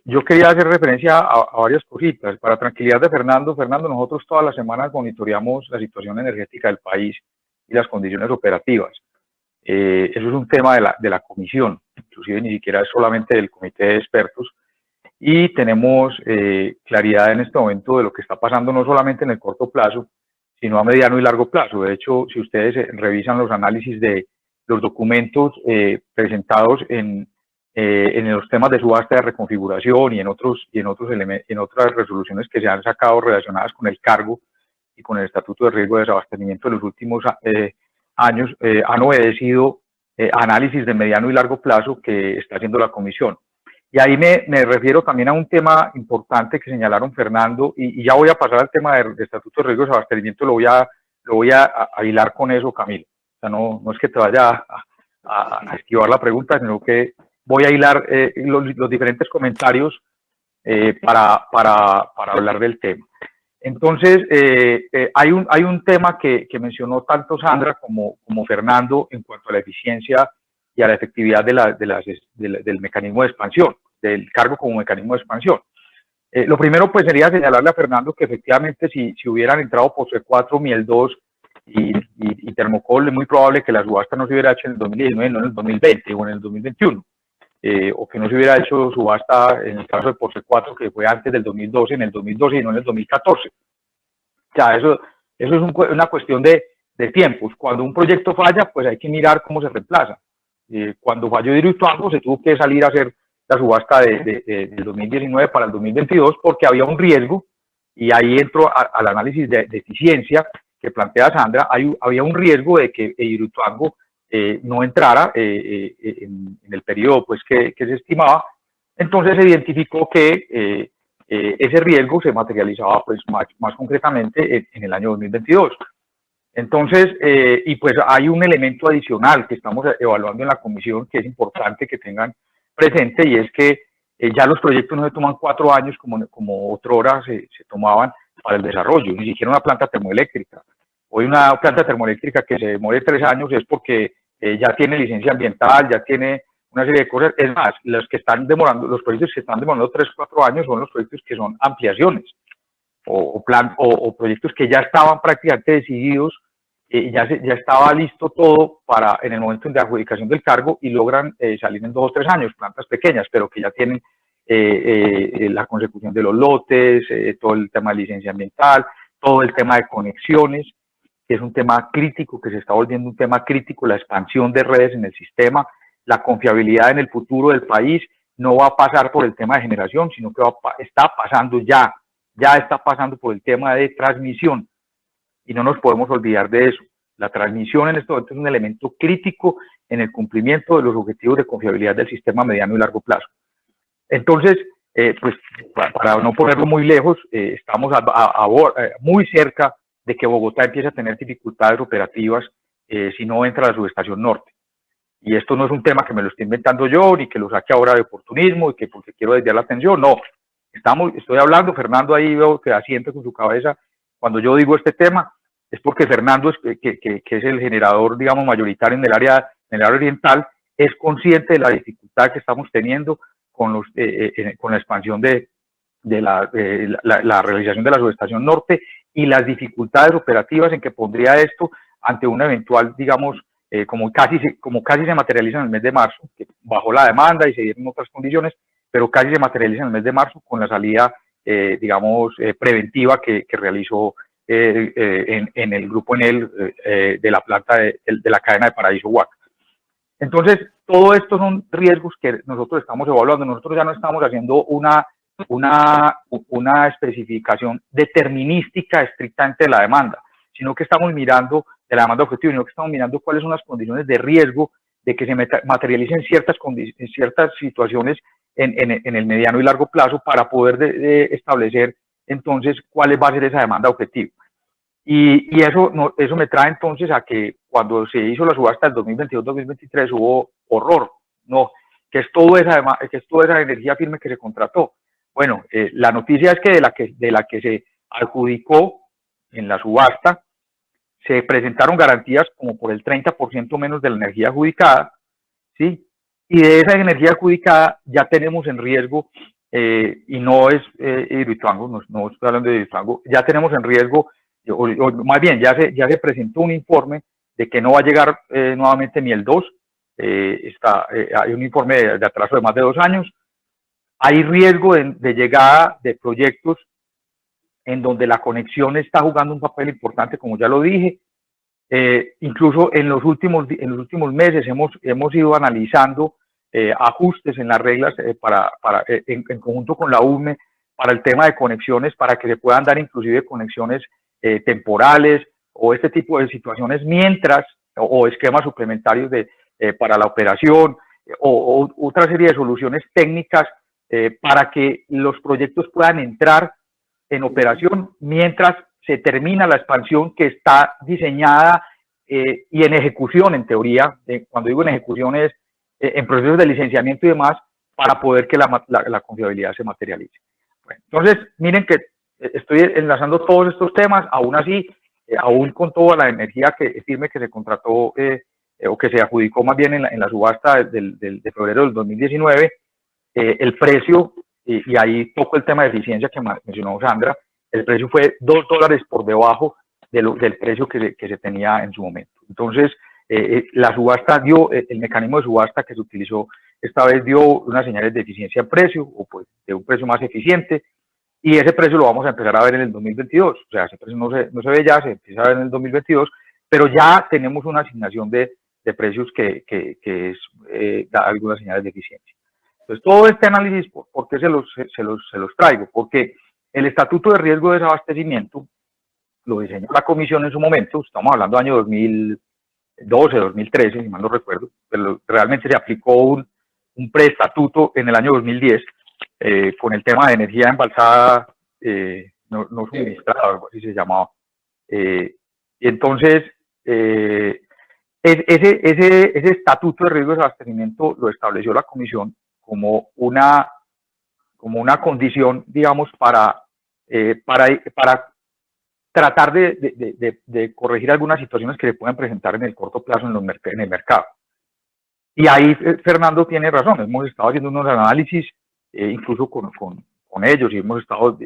Yo quería hacer referencia a varias cositas. Para tranquilidad de Fernando, nosotros todas las semanas monitoreamos la situación energética del país y las condiciones operativas. Eso es un tema de la comisión, inclusive ni siquiera es solamente del comité de expertos, y tenemos claridad en este momento de lo que está pasando no solamente en el corto plazo, sino a mediano y largo plazo. De hecho, si ustedes revisan los análisis de los documentos presentados en los temas de subasta de reconfiguración y en otras resoluciones que se han sacado relacionadas con el cargo y con el estatuto de riesgo de desabastecimiento de los últimos años, han obedecido análisis de mediano y largo plazo que está haciendo la comisión. Y ahí me refiero también a un tema importante que señalaron Fernando, y ya voy a pasar al tema de estatuto de riesgo de desabastecimiento, lo voy a hilar con eso, Camilo. O sea, no es que te vaya a esquivar la pregunta, sino que voy a hilar los diferentes comentarios para hablar del tema. Entonces, hay un tema que mencionó tanto Sandra como Fernando en cuanto a la eficiencia y a la efectividad del mecanismo de expansión, del cargo como mecanismo de expansión. Lo primero pues sería señalarle a Fernando que efectivamente si hubieran entrado POSE 4, Miel 2 y Termocol, es muy probable que la subasta no se hubiera hecho en el 2019, no en el 2020 o en el 2021, o que no se hubiera hecho subasta en el caso de POSE 4, que fue antes del 2012, en el 2012 y no en el 2014. O sea, eso es una cuestión de tiempos. Cuando un proyecto falla, pues hay que mirar cómo se reemplaza. Cuando falló Hidroituango, se tuvo que salir a hacer la subasta del 2019 para el 2022 porque había un riesgo, y ahí entro al análisis de eficiencia que plantea Sandra. Había un riesgo de que Hidroituango no entrara en el periodo pues, que se estimaba. Entonces se identificó que ese riesgo se materializaba pues, más concretamente en el año 2022. Entonces, y pues hay un elemento adicional que estamos evaluando en la comisión que es importante que tengan presente, y es que ya los proyectos no se toman 4 años como otrora se tomaban para el desarrollo, ni siquiera una planta termoeléctrica. Hoy una planta termoeléctrica que se demore 3 años es porque ya tiene licencia ambiental, ya tiene una serie de cosas. Es más, los proyectos que están demorando 3 o 4 años son los proyectos que son ampliaciones o proyectos que ya estaban prácticamente decididos, ya estaba listo todo en el momento de adjudicación del cargo, y logran salir en 2 o 3 años, plantas pequeñas, pero que ya tienen la consecución de los lotes, todo el tema de licencia ambiental, todo el tema de conexiones, que es un tema crítico, que se está volviendo un tema crítico, la expansión de redes en el sistema, la confiabilidad en el futuro del país. No va a pasar por el tema de generación, sino que está pasando ya está pasando por el tema de transmisión, y no nos podemos olvidar de eso. La transmisión en este momento es un elemento crítico en el cumplimiento de los objetivos de confiabilidad del sistema a mediano y largo plazo. Entonces, pues para no ponerlo muy lejos, estamos muy cerca de que Bogotá empiece a tener dificultades operativas si no entra a la subestación norte. Y esto no es un tema que me lo estoy inventando yo, ni que lo saque ahora de oportunismo y que porque quiero desviar la atención, no. Estoy hablando, Fernando ahí veo que asiente con su cabeza cuando yo digo este tema, es porque Fernando, que es el generador, digamos, mayoritario en el área oriental, es consciente de la dificultad que estamos teniendo con la expansión de la realización de la subestación norte y las dificultades operativas en que pondría esto ante un eventual, digamos, como casi se materializa en el mes de marzo, que bajó la demanda y se dieron otras condiciones, pero casi se materializa en el mes de marzo con la salida, digamos, preventiva que realizó en el grupo Enel de la planta de la cadena de Paraíso Huaca. Entonces, todo esto son riesgos que nosotros estamos evaluando. Nosotros ya no estamos haciendo una especificación determinística estrictamente de la demanda, sino que estamos mirando de la demanda objetiva, sino que estamos mirando cuáles son las condiciones de riesgo de que se materialicen ciertas situaciones en el mediano y largo plazo para poder establecer entonces cuál va a ser esa demanda objetiva. Y eso me trae entonces a que cuando se hizo la subasta del 2022-2023 hubo horror, ¿no? Que es toda esa energía firme que se contrató. Bueno, la noticia es que de la que se adjudicó en la subasta, se presentaron garantías como por el 30% menos de la energía adjudicada, ¿sí? Y de esa energía adjudicada ya tenemos en riesgo, y no es Hidroituango, no estoy hablando de Hidroituango, ya tenemos en riesgo, o más bien ya se presentó un informe de que no va a llegar nuevamente ni el 2, hay un informe de atraso de más de 2 años, hay riesgo de llegada de proyectos en donde la conexión está jugando un papel importante, como ya lo dije. Incluso en los últimos meses hemos ido analizando ajustes en las reglas en conjunto con la UME para el tema de conexiones, para que se puedan dar inclusive conexiones temporales o este tipo de situaciones mientras, o esquemas suplementarios para la operación, o otra serie de soluciones técnicas para que los proyectos puedan entrar en operación mientras se termina la expansión que está diseñada y en ejecución, en teoría. Cuando digo en ejecución es en procesos de licenciamiento y demás, para poder que la confiabilidad se materialice. Bueno, entonces, miren que estoy enlazando todos estos temas, aún así, aún con toda la energía firme que se contrató o que se adjudicó más bien en la subasta de febrero del 2019, el precio, y ahí toco el tema de eficiencia que mencionó Sandra, el precio fue $2 por debajo del precio que se tenía en su momento. Entonces, la subasta el mecanismo de subasta que se utilizó esta vez dio unas señales de eficiencia en precio, o pues de un precio más eficiente, y ese precio lo vamos a empezar a ver en el 2022. O sea, ese precio no se ve ya, se empieza a ver en el 2022, pero ya tenemos una asignación de precios que da algunas señales de eficiencia. Entonces, todo este análisis, ¿por qué se los traigo? Porque el Estatuto de Riesgo de Desabastecimiento lo diseñó la Comisión en su momento, estamos hablando del año 2012, 2013, si mal no recuerdo, pero realmente se aplicó un preestatuto en el año 2010 con el tema de energía embalsada no suministrada, algo así se llamaba. Y entonces, ese Estatuto de Riesgo de Desabastecimiento lo estableció la Comisión como una condición, digamos, para tratar de corregir algunas situaciones que se pueden presentar en el corto plazo en el mercado. Y ahí Fernando tiene razón, hemos estado haciendo unos análisis, incluso con ellos, y hemos estado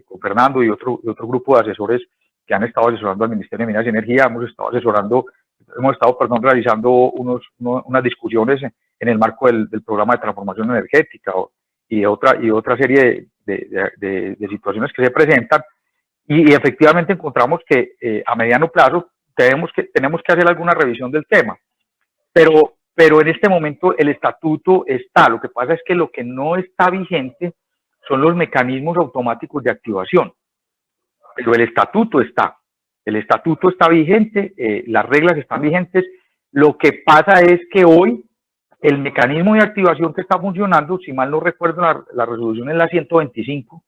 con Fernando y otro grupo de asesores que han estado asesorando al Ministerio de Minas y Energía, hemos estado realizando unas discusiones en el marco del programa de transformación energética y otra serie de situaciones que se presentan, y efectivamente encontramos que a mediano plazo tenemos que hacer alguna revisión del tema, pero en este momento el estatuto está. Lo que pasa es que lo que no está vigente son los mecanismos automáticos de activación, pero el estatuto está vigente, las reglas están vigentes. Lo que pasa es que hoy el mecanismo de activación que está funcionando, si mal no recuerdo, la resolución es la 125,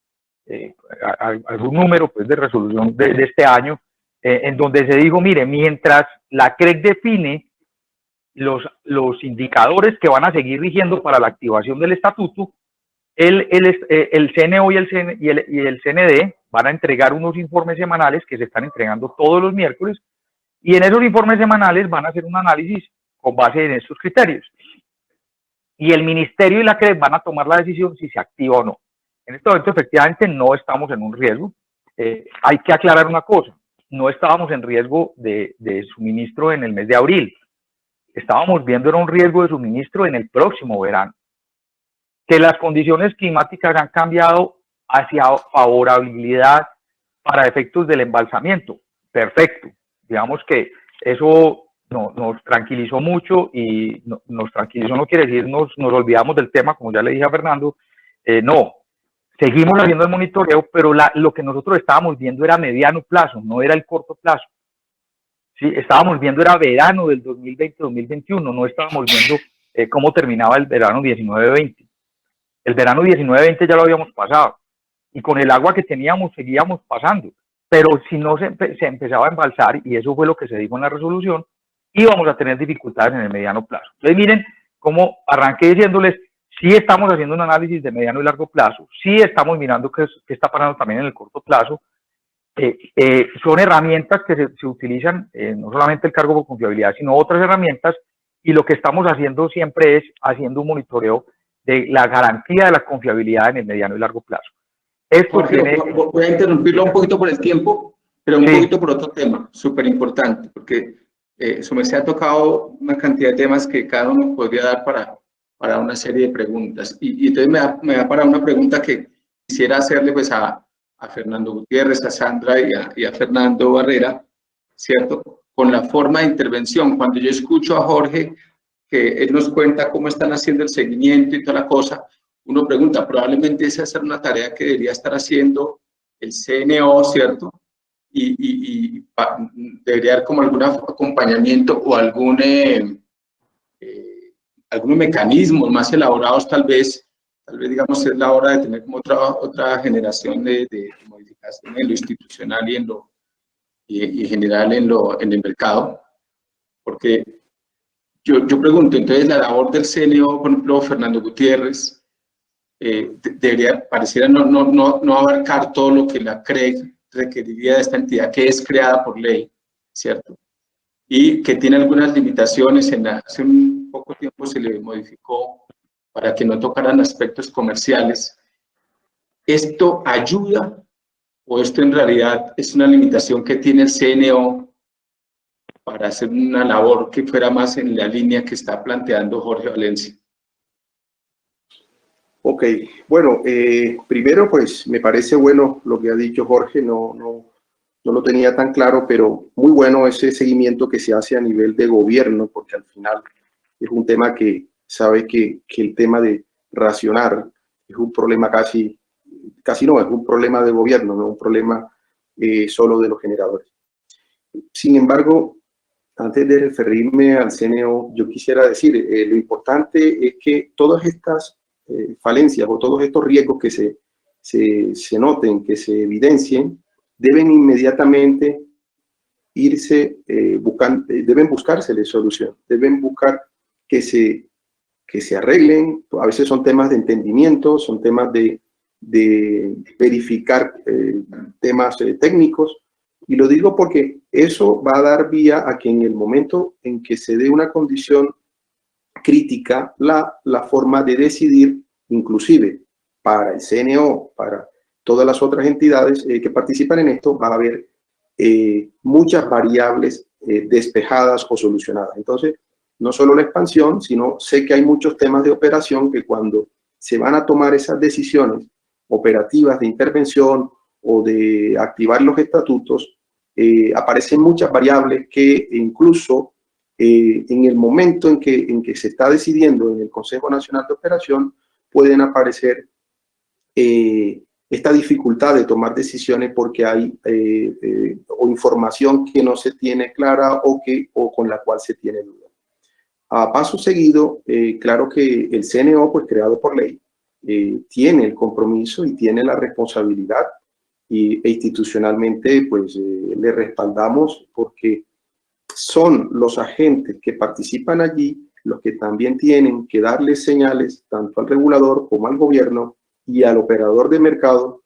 algún número pues de resolución de este año, en donde se dijo, mire, mientras la CREC define los indicadores que van a seguir rigiendo para la activación del estatuto, el CNO y el CND van a entregar unos informes semanales que se están entregando todos los miércoles, y en esos informes semanales van a hacer un análisis con base en estos criterios. Y el ministerio y la CREC van a tomar la decisión si se activa o no. En este momento, efectivamente, no estamos en un riesgo. Hay que aclarar una cosa: no estábamos en riesgo de suministro en el mes de abril. Estábamos viendo era un riesgo de suministro en el próximo verano. Que las condiciones climáticas han cambiado hacia favorabilidad para efectos del embalsamiento. Perfecto. Digamos que eso nos tranquilizó mucho, y nos tranquilizó no quiere decir nos olvidamos del tema, como ya le dije a Fernando. No, seguimos haciendo el monitoreo, pero lo que nosotros estábamos viendo era mediano plazo, no era el corto plazo. Sí, estábamos viendo era verano del 2020-2021, no estábamos viendo cómo terminaba el verano 19-20. El verano 19-20 ya lo habíamos pasado, y con el agua que teníamos seguíamos pasando, pero si no se empezaba a embalsar, y eso fue lo que se dijo en la resolución, íbamos a tener dificultades en el mediano plazo. Entonces miren cómo arranqué diciéndoles: sí estamos haciendo un análisis de mediano y largo plazo, sí estamos mirando qué está pasando también en el corto plazo. Son herramientas que se utilizan, no solamente el cargo por confiabilidad, sino otras herramientas, y lo que estamos haciendo siempre es haciendo un monitoreo de la garantía de la confiabilidad en el mediano y largo plazo. Esto voy a interrumpirlo un poquito por el tiempo, pero un poquito por otro tema, súper importante, porque su merced ha tocado una cantidad de temas que cada uno podría dar para una serie de preguntas. Y entonces me da para una pregunta que quisiera hacerle pues a Fernando Gutiérrez, a Sandra y a Fernando Barrera, ¿cierto? Con la forma de intervención. Cuando yo escucho a Jorge, que él nos cuenta cómo están haciendo el seguimiento y toda la cosa, uno pregunta, probablemente esa es una tarea que debería estar haciendo el CNO, ¿cierto? Y debería haber como algún acompañamiento o algunos mecanismos más elaborados, tal vez digamos es la hora de tener como otra generación de modificación en lo institucional y en general en el mercado, porque yo pregunto, entonces la labor del CNO, por ejemplo, Fernando Gutiérrez, pareciera no abarcar todo lo que la CREG requeriría de esta entidad que es creada por ley, ¿cierto? Y que tiene algunas limitaciones. Hace un poco tiempo se le modificó para que no tocaran aspectos comerciales. ¿Esto ayuda o esto en realidad es una limitación que tiene el CNO para hacer una labor que fuera más en la línea que está planteando Jorge Valencia? Ok, bueno, primero pues me parece bueno lo que ha dicho Jorge, no lo tenía tan claro, pero muy bueno ese seguimiento que se hace a nivel de gobierno, porque al final es un tema que sabe que el tema de racionar es un problema casi no, es un problema de gobierno, no un problema solo de los generadores. Sin embargo, antes de referirme al CNO, yo quisiera decir, lo importante es que todas estas falencias o todos estos riesgos que se noten, que se evidencien, deben inmediatamente irse deben buscársele solución, deben buscar que se arreglen. A veces son temas de entendimiento, son temas de verificar temas técnicos, y lo digo porque eso va a dar vía a que en el momento en que se dé una condición crítica, la forma de decidir, inclusive para el CNO, para todas las otras entidades que participan en esto, va a haber muchas variables despejadas o solucionadas. Entonces, no solo la expansión, sino sé que hay muchos temas de operación que cuando se van a tomar esas decisiones operativas de intervención o de activar los estatutos, aparecen muchas variables que incluso en el momento en que se está decidiendo en el Consejo Nacional de Operación pueden aparecer esta dificultad de tomar decisiones porque hay o información que no se tiene clara o con la cual se tiene duda. A paso seguido, claro que el CNO, pues creado por ley, tiene el compromiso y tiene la responsabilidad e institucionalmente pues le respaldamos porque son los agentes que participan allí los que también tienen que darles señales tanto al regulador como al gobierno y al operador de mercado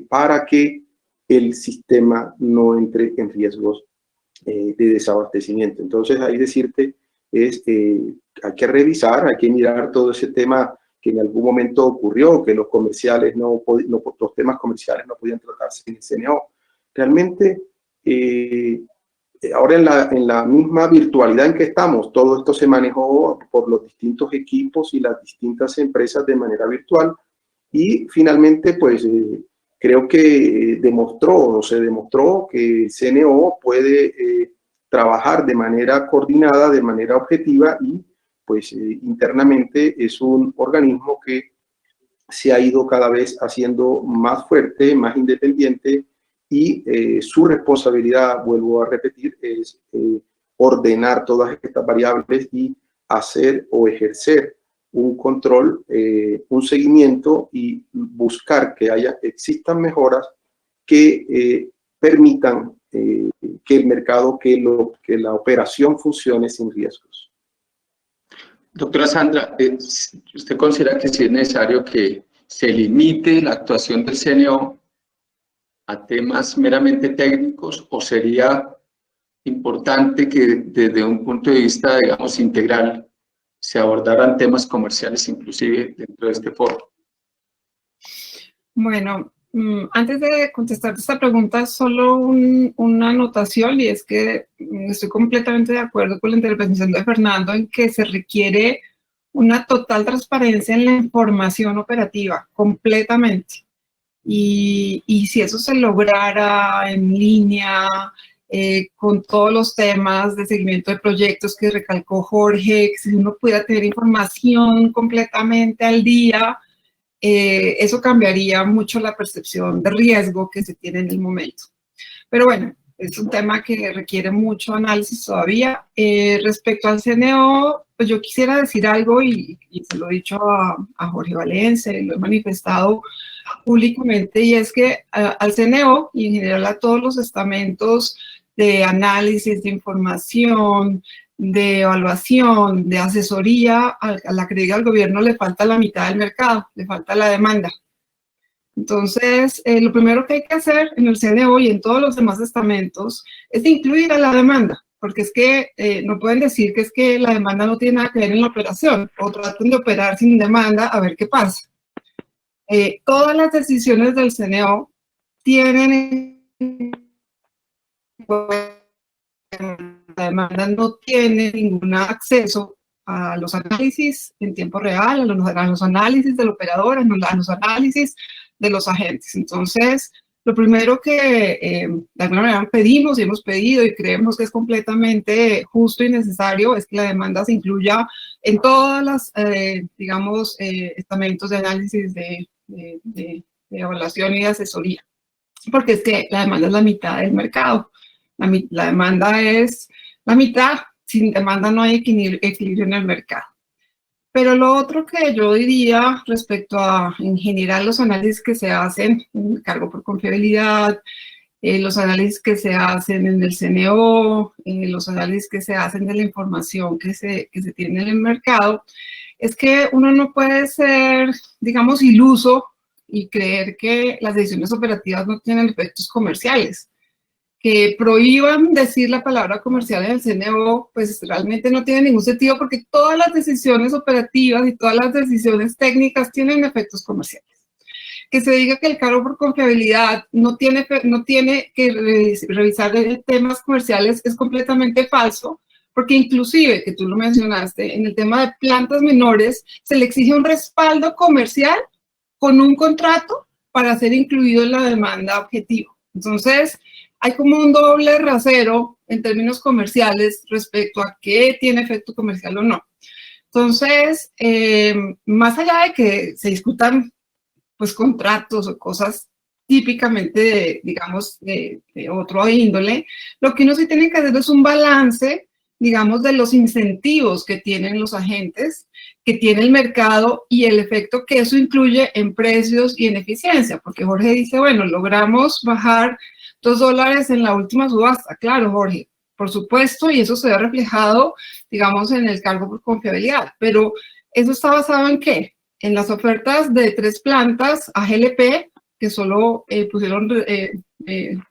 para que el sistema no entre en riesgos de desabastecimiento. Entonces, ahí decirte hay que revisar, hay que mirar todo ese tema que en algún momento ocurrió, que los comerciales los temas comerciales no podían tratarse en el CNO. Realmente, ahora en la misma virtualidad en que estamos, todo esto se manejó por los distintos equipos y las distintas empresas de manera virtual, y finalmente, pues, creo que se demostró que el CNO puede trabajar de manera coordinada, de manera objetiva, y pues internamente es un organismo que se ha ido cada vez haciendo más fuerte, más independiente, y su responsabilidad, vuelvo a repetir, es ordenar todas estas variables y hacer o ejercer un control, un seguimiento, y buscar que existan mejoras que permitan que el mercado, que la operación funcione sin riesgos. Doctora Sandra, ¿usted considera que sí es necesario que se limite la actuación del CNO a temas meramente técnicos, o sería importante que desde un punto de vista, digamos, integral, se abordaran temas comerciales inclusive dentro de este foro? Bueno, antes de contestar esta pregunta, solo una anotación, y es que estoy completamente de acuerdo con la intervención de Fernando en que se requiere una total transparencia en la información operativa, completamente. Y si eso se lograra en línea, con todos los temas de seguimiento de proyectos que recalcó Jorge, si uno pudiera tener información completamente al día, eso cambiaría mucho la percepción de riesgo que se tiene en el momento. Pero bueno, es un tema que requiere mucho análisis todavía. Respecto al CNO, pues yo quisiera decir algo, y se lo he dicho a Jorge Valencia, y lo he manifestado públicamente, y es que al CNO y en general a todos los estamentos de análisis, de información, de evaluación, de asesoría, a la que diga el gobierno le falta la mitad del mercado, le falta la demanda. Entonces, lo primero que hay que hacer en el CNO y en todos los demás estamentos es incluir a la demanda, porque es que no pueden decir que es que la demanda no tiene nada que ver en la operación, o traten de operar sin demanda a ver qué pasa. Todas las decisiones del CNO tienen, la demanda no tiene ningún acceso a los análisis en tiempo real, a los análisis del operador, a los análisis de los agentes. Entonces, lo primero que de alguna manera pedimos y hemos pedido y creemos que es completamente justo y necesario es que la demanda se incluya en todas las, digamos, estamentos de análisis de evaluación y de asesoría. Porque es que la demanda es la mitad del mercado. La demanda es la mitad. Sin demanda no hay equilibrio en el mercado. Pero lo otro que yo diría respecto a, en general, los análisis que se hacen en el cargo por confiabilidad, los análisis que se hacen en el CNO, los análisis que se hacen de la información que se tiene en el mercado, es que uno no puede ser, digamos, iluso y creer que las decisiones operativas no tienen efectos comerciales. Que prohíban decir la palabra comercial en el CNO, pues realmente no tiene ningún sentido, porque todas las decisiones operativas y todas las decisiones técnicas tienen efectos comerciales. Que se diga que el cargo por confiabilidad no tiene que revisar temas comerciales es completamente falso, porque inclusive, que tú lo mencionaste, en el tema de plantas menores se le exige un respaldo comercial con un contrato para ser incluido en la demanda objetivo. Entonces, hay como un doble rasero en términos comerciales respecto a qué tiene efecto comercial o no. Entonces, más allá de que se discutan pues contratos o cosas típicamente, digamos, de otro índole, lo que uno sí tiene que hacer es un balance, digamos, de los incentivos que tienen los agentes, que tiene el mercado y el efecto que eso incluye en precios y en eficiencia. Porque Jorge dice, bueno, logramos bajar $2 en la última subasta. Claro, Jorge, por supuesto, y eso se ve reflejado, digamos, en el cargo por confiabilidad. Pero ¿eso está basado en qué? en las ofertas de 3 plantas a GLP, que solo pusieron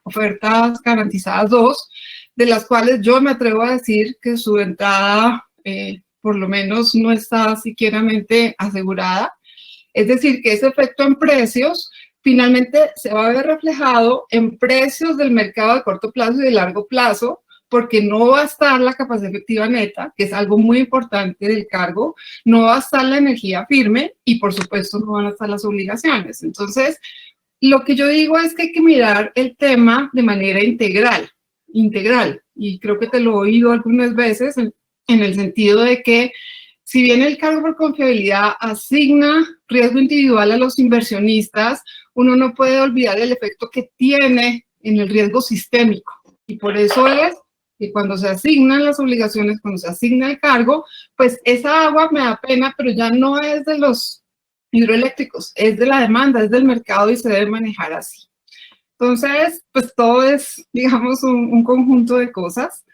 ofertas garantizadas 2, de las cuales yo me atrevo a decir que su entrada por lo menos no está siquiera asegurada. Es decir, que ese efecto en precios finalmente se va a ver reflejado en precios del mercado de corto plazo y de largo plazo, porque no va a estar la capacidad efectiva neta, que es algo muy importante del cargo, no va a estar la energía firme y por supuesto no van a estar las obligaciones. Entonces, lo que yo digo es que hay que mirar el tema de manera integral, y creo que te lo he oído algunas veces en el sentido de que si bien el cargo por confiabilidad asigna riesgo individual a los inversionistas, uno no puede olvidar el efecto que tiene en el riesgo sistémico. Y por eso es que cuando se asignan las obligaciones, cuando se asigna el cargo, pues esa agua me da pena, pero ya no es de los hidroeléctricos, es de la demanda, es del mercado y se debe manejar así. Entonces, pues todo es, digamos, un conjunto de cosas,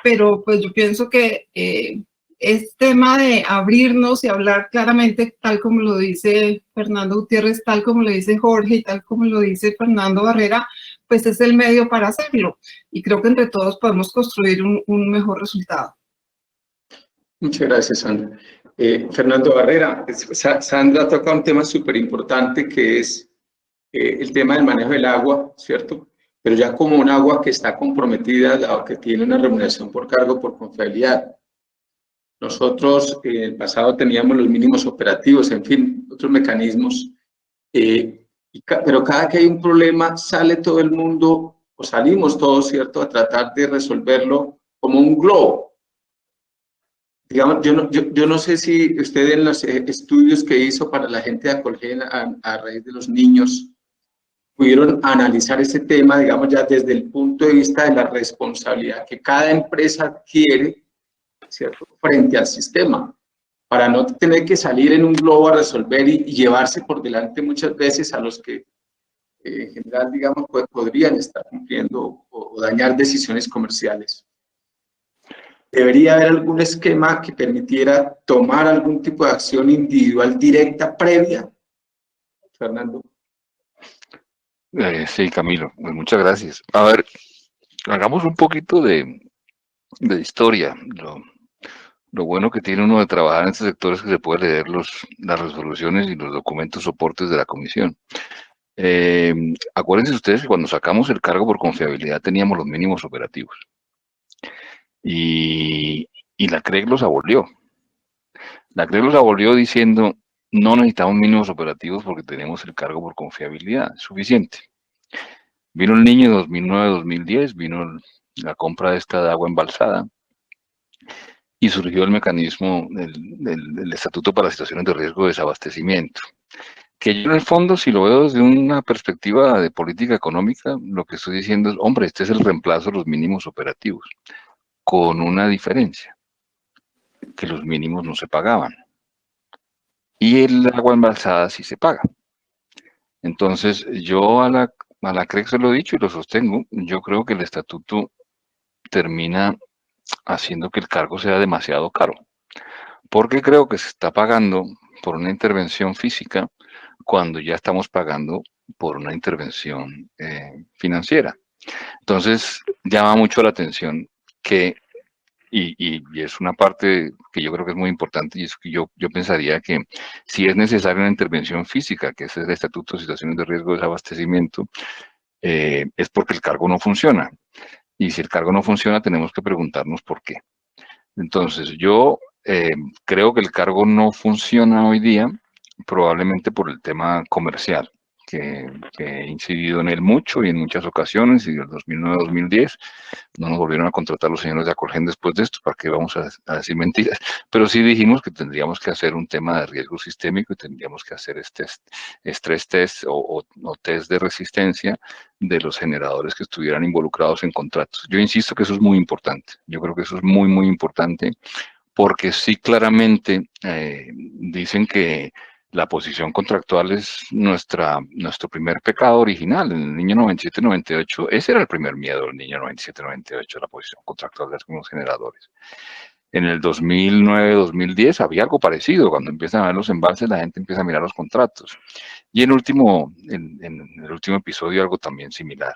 pero pues yo pienso que es tema de abrirnos y hablar claramente, tal como lo dice Fernando Gutiérrez, tal como lo dice Jorge y tal como lo dice Fernando Barrera, pues es el medio para hacerlo. Y creo que entre todos podemos construir un mejor resultado. Muchas gracias, Sandra. Fernando Barrera, Sandra toca un tema súper importante que es el tema del manejo del agua, ¿cierto? Pero ya como un agua que está comprometida, dado que tiene una remuneración por cargo por confiabilidad. Nosotros en el pasado teníamos los mínimos operativos, en fin, otros mecanismos, pero cada que hay un problema sale todo el mundo, o salimos todos, ¿cierto?, a tratar de resolverlo como un globo. Digamos, yo no sé si usted en los estudios que hizo para la gente de Acolgen a raíz de los niños pudieron analizar ese tema, digamos, ya desde el punto de vista de la responsabilidad que cada empresa adquiere, ¿cierto?, frente al sistema, para no tener que salir en un globo a resolver y llevarse por delante muchas veces a los que en general, digamos, podrían estar cumpliendo o dañar decisiones comerciales. ¿Debería haber algún esquema que permitiera tomar algún tipo de acción individual directa previa? Fernando. Sí, Camilo, pues muchas gracias. A ver, hagamos un poquito de historia. Lo bueno que tiene uno de trabajar en este sector es que se puede leer las resoluciones y los documentos soportes de la comisión. Acuérdense ustedes que cuando sacamos el cargo por confiabilidad teníamos los mínimos operativos. Y la CREG los abolió. La CREG los abolió diciendo, no necesitamos mínimos operativos porque tenemos el cargo por confiabilidad, es suficiente. Vino el niño 2009-2010, vino la compra de esta de agua embalsada y surgió el mecanismo del Estatuto para Situaciones de Riesgo de Desabastecimiento. Que yo en el fondo, si lo veo desde una perspectiva de política económica, lo que estoy diciendo es, hombre, este es el reemplazo de los mínimos operativos, con una diferencia, que los mínimos no se pagaban. Y el agua embalsada sí se paga. Entonces, yo a la CREG se lo he dicho y lo sostengo, yo creo que el estatuto termina haciendo que el cargo sea demasiado caro, porque creo que se está pagando por una intervención física cuando ya estamos pagando por una intervención financiera. Entonces, llama mucho la atención que, y es una parte que yo creo que es muy importante, y es que yo pensaría que si es necesaria una intervención física, que es el Estatuto de Situaciones de Riesgo de Desabastecimiento, es porque el cargo no funciona. Y si el cargo no funciona, tenemos que preguntarnos por qué. Entonces, yo creo que el cargo no funciona hoy día, probablemente por el tema comercial, que he incidido en él mucho y en muchas ocasiones, y del 2009-2010 no nos volvieron a contratar los señores de Acolgen después de esto, ¿para qué vamos a decir mentiras? Pero sí dijimos que tendríamos que hacer un tema de riesgo sistémico y tendríamos que hacer estrés test o test de resistencia de los generadores que estuvieran involucrados en contratos. Yo insisto que eso es muy importante, yo creo que eso es muy, muy importante, porque sí claramente dicen que la posición contractual es nuestro primer pecado original. En el niño 97-98, ese era el primer miedo del niño 97-98, la posición contractual de algunos generadores. En el 2009-2010 había algo parecido. Cuando empiezan a ver los embalses, la gente empieza a mirar los contratos. Y en el último episodio algo también similar.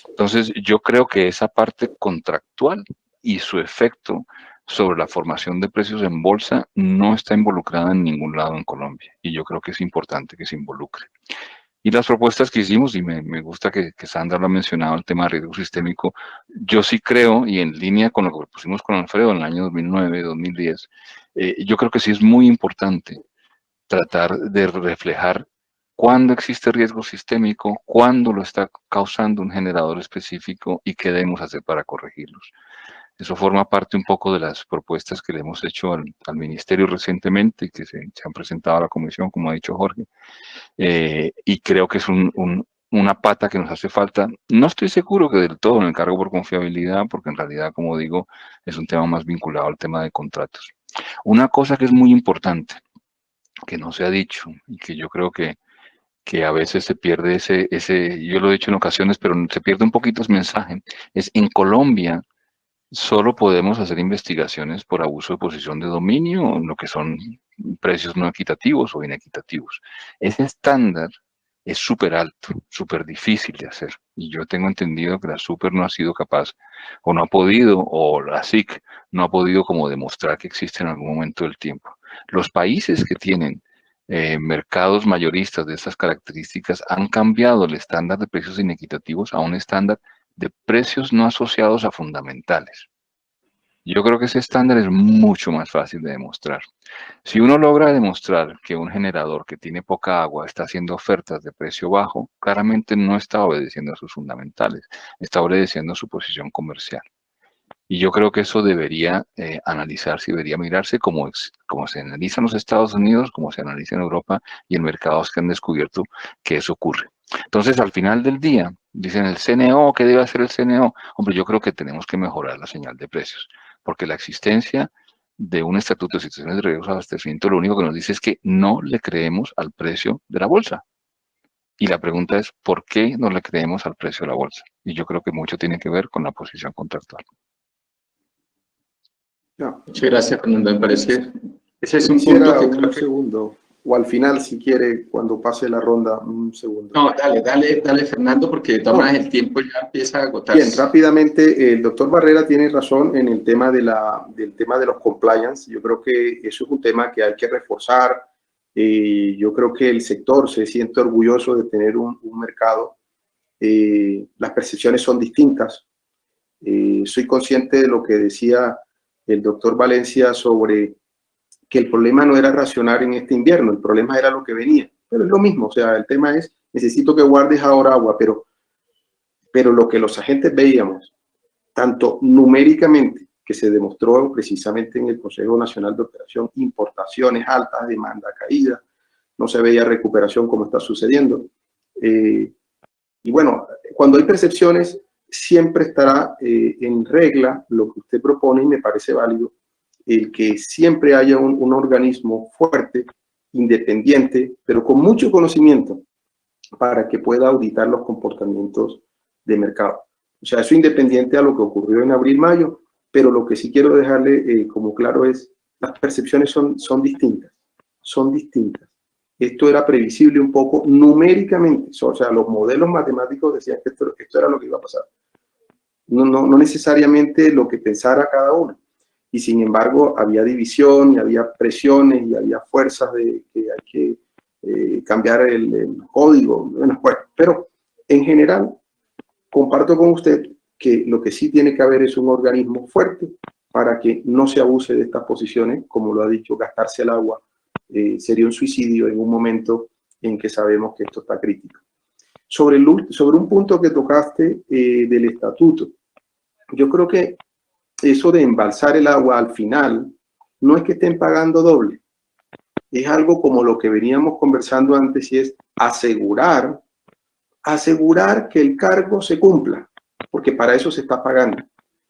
Entonces, yo creo que esa parte contractual y su efecto sobre la formación de precios en bolsa no está involucrada en ningún lado en Colombia. Y yo creo que es importante que se involucre. Y las propuestas que hicimos, y me gusta que Sandra lo ha mencionado, el tema de riesgo sistémico, yo sí creo, y en línea con lo que pusimos con Alfredo en el año 2009-2010, yo creo que sí es muy importante tratar de reflejar cuándo existe riesgo sistémico, cuándo lo está causando un generador específico y qué debemos hacer para corregirlos. Eso forma parte un poco de las propuestas que le hemos hecho al ministerio recientemente y que se han presentado a la comisión, como ha dicho Jorge. Y creo que es una pata que nos hace falta. No estoy seguro que del todo en el cargo por confiabilidad, porque en realidad, como digo, es un tema más vinculado al tema de contratos. Una cosa que es muy importante, que no se ha dicho y que yo creo que a veces se pierde yo lo he dicho en ocasiones, pero se pierde un poquito ese mensaje, es en Colombia solo podemos hacer investigaciones por abuso de posición de dominio, lo que son precios no equitativos o inequitativos. Ese estándar es súper alto, súper difícil de hacer. Y yo tengo entendido que la Super no ha sido capaz, o no ha podido, o la SIC no ha podido como demostrar que existe en algún momento del tiempo. Los países que tienen mercados mayoristas de estas características han cambiado el estándar de precios inequitativos a un estándar de precios no asociados a fundamentales. Yo creo que ese estándar es mucho más fácil de demostrar. Si uno logra demostrar que un generador que tiene poca agua está haciendo ofertas de precio bajo, claramente no está obedeciendo a sus fundamentales, está obedeciendo a su posición comercial. Y yo creo que eso debería analizarse, debería mirarse como se analiza en los Estados Unidos, como se analiza en Europa y en mercados que han descubierto que eso ocurre. Entonces, al final del día, dicen el CNO, ¿qué debe hacer el CNO? Hombre, yo creo que tenemos que mejorar la señal de precios, porque la existencia de un estatuto de situaciones de riesgo de abastecimiento lo único que nos dice es que no le creemos al precio de la bolsa. Y la pregunta es, ¿por qué no le creemos al precio de la bolsa? Y yo creo que mucho tiene que ver con la posición contractual. No. Muchas gracias, Fernando. Me parece ese es un punto Quisiera que un creo que... segundo, o al final, si quiere, cuando pase la ronda, un segundo. No, dale, Fernando, porque de todas maneras el tiempo ya empieza a agotarse. Bien, rápidamente, el doctor Barrera tiene razón en el tema del tema de los compliance. Yo creo que eso es un tema que hay que reforzar. Yo creo que el sector se siente orgulloso de tener un mercado. Las percepciones son distintas. Soy consciente de lo que decía el doctor Valencia sobre que el problema no era racionar en este invierno, el problema era lo que venía. Pero es lo mismo, o sea, el tema es, necesito que guardes ahora agua, pero lo que los agentes veíamos, tanto numéricamente, que se demostró precisamente en el Consejo Nacional de Operación, importaciones altas, demanda caída, no se veía recuperación como está sucediendo. Y bueno, cuando hay percepciones, siempre estará en regla lo que usted propone y me parece válido, el que siempre haya un organismo fuerte, independiente, pero con mucho conocimiento para que pueda auditar los comportamientos de mercado. O sea, eso independiente a lo que ocurrió en abril-mayo, pero lo que sí quiero dejarle como claro es, las percepciones son distintas, son distintas. Esto era previsible un poco numéricamente, o sea, los modelos matemáticos decían que esto era lo que iba a pasar. No necesariamente lo que pensara cada uno. Y sin embargo, había división, y había presiones, y había fuerzas de que hay que cambiar el código. Bueno, pero en general, comparto con usted que lo que sí tiene que haber es un organismo fuerte para que no se abuse de estas posiciones, como lo ha dicho, gastarse el agua sería un suicidio en un momento en que sabemos que esto está crítico. Sobre un punto que tocaste del estatuto, yo creo que eso de embalsar el agua al final no es que estén pagando doble, es algo como lo que veníamos conversando antes y es asegurar que el cargo se cumpla, porque para eso se está pagando.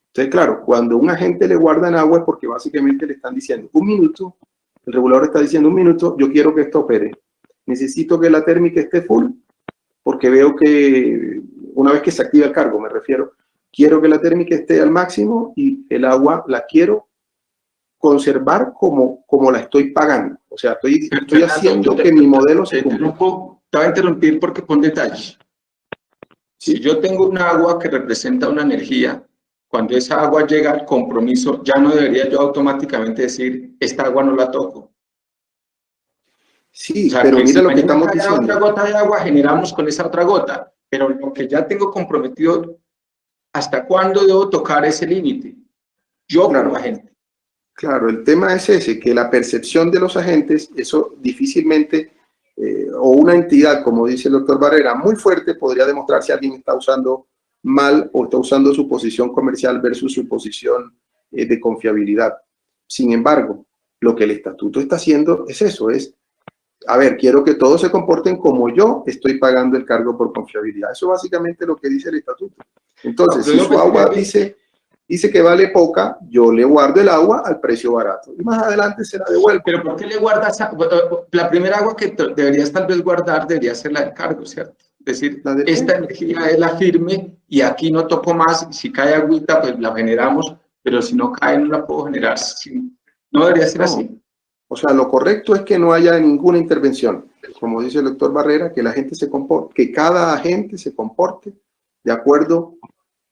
Entonces, claro, cuando un agente le guardan agua es porque básicamente le están diciendo un minuto, el regulador está diciendo un minuto, yo quiero que esto opere. Necesito que la térmica esté full, porque veo que una vez que se activa el cargo, me refiero, quiero que la térmica esté al máximo y el agua la quiero conservar como la estoy pagando. O sea, estoy haciendo que mi modelo se cumpla. Te voy a interrumpir porque pon detalles. Si yo tengo un agua que representa una energía, cuando esa agua llega al compromiso, ya no debería yo automáticamente decir, esta agua no la toco. Sí, O sea, pero que mira si lo que estamos mañana cae diciendo. otra gota de agua, generamos con esa otra gota. Pero lo que ya tengo comprometido, ¿hasta cuándo debo tocar ese límite? Yo Claro. como agente. Claro, el tema es ese, que la percepción de los agentes, eso difícilmente, o una entidad, como dice el doctor Barrera, muy fuerte, podría demostrar si alguien está usando mal o está usando su posición comercial versus su posición de confiabilidad. Sin embargo, lo que el estatuto está haciendo es eso, a ver, quiero que todos se comporten como yo estoy pagando el cargo por confiabilidad. Eso es básicamente lo que dice el estatuto. Entonces, si su agua dice que vale poca, yo le guardo el agua al precio barato y más adelante se la devuelvo. Pero ¿por qué le guardas? La primera agua que deberías tal vez guardar debería ser la del cargo, ¿cierto? Es decir, esta energía es la firme y aquí no toco más. Si cae agüita, pues la generamos, pero si no cae, no la puedo generar. No debería ser así. O sea, lo correcto es que no haya ninguna intervención. Como dice el doctor Barrera, que la gente se comporte, que cada agente se comporte de acuerdo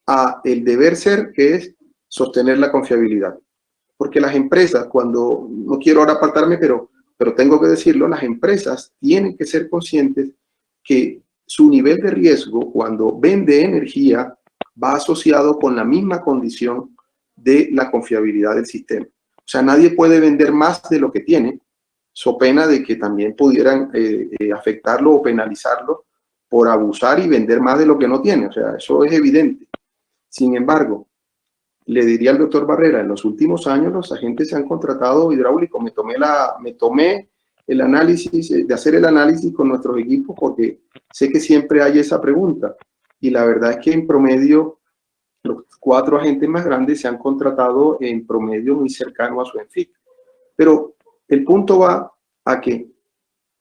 a el deber ser, que es sostener la confiabilidad. Porque las empresas, cuando, no quiero ahora apartarme, pero tengo que decirlo, las empresas tienen que ser conscientes que su nivel de riesgo cuando vende energía va asociado con la misma condición de la confiabilidad del sistema. O sea, nadie puede vender más de lo que tiene, so pena de que también pudieran afectarlo o penalizarlo por abusar y vender más de lo que no tiene. O sea, eso es evidente. Sin embargo, le diría al doctor Barrera, en los últimos años los agentes se han contratado hidráulicos. Me tomé el análisis, de hacer el análisis con nuestros equipos porque sé que siempre hay esa pregunta. Y la verdad es que en promedio los 4 agentes más grandes se han contratado en promedio muy cercano a su ENFIC. Pero el punto va a que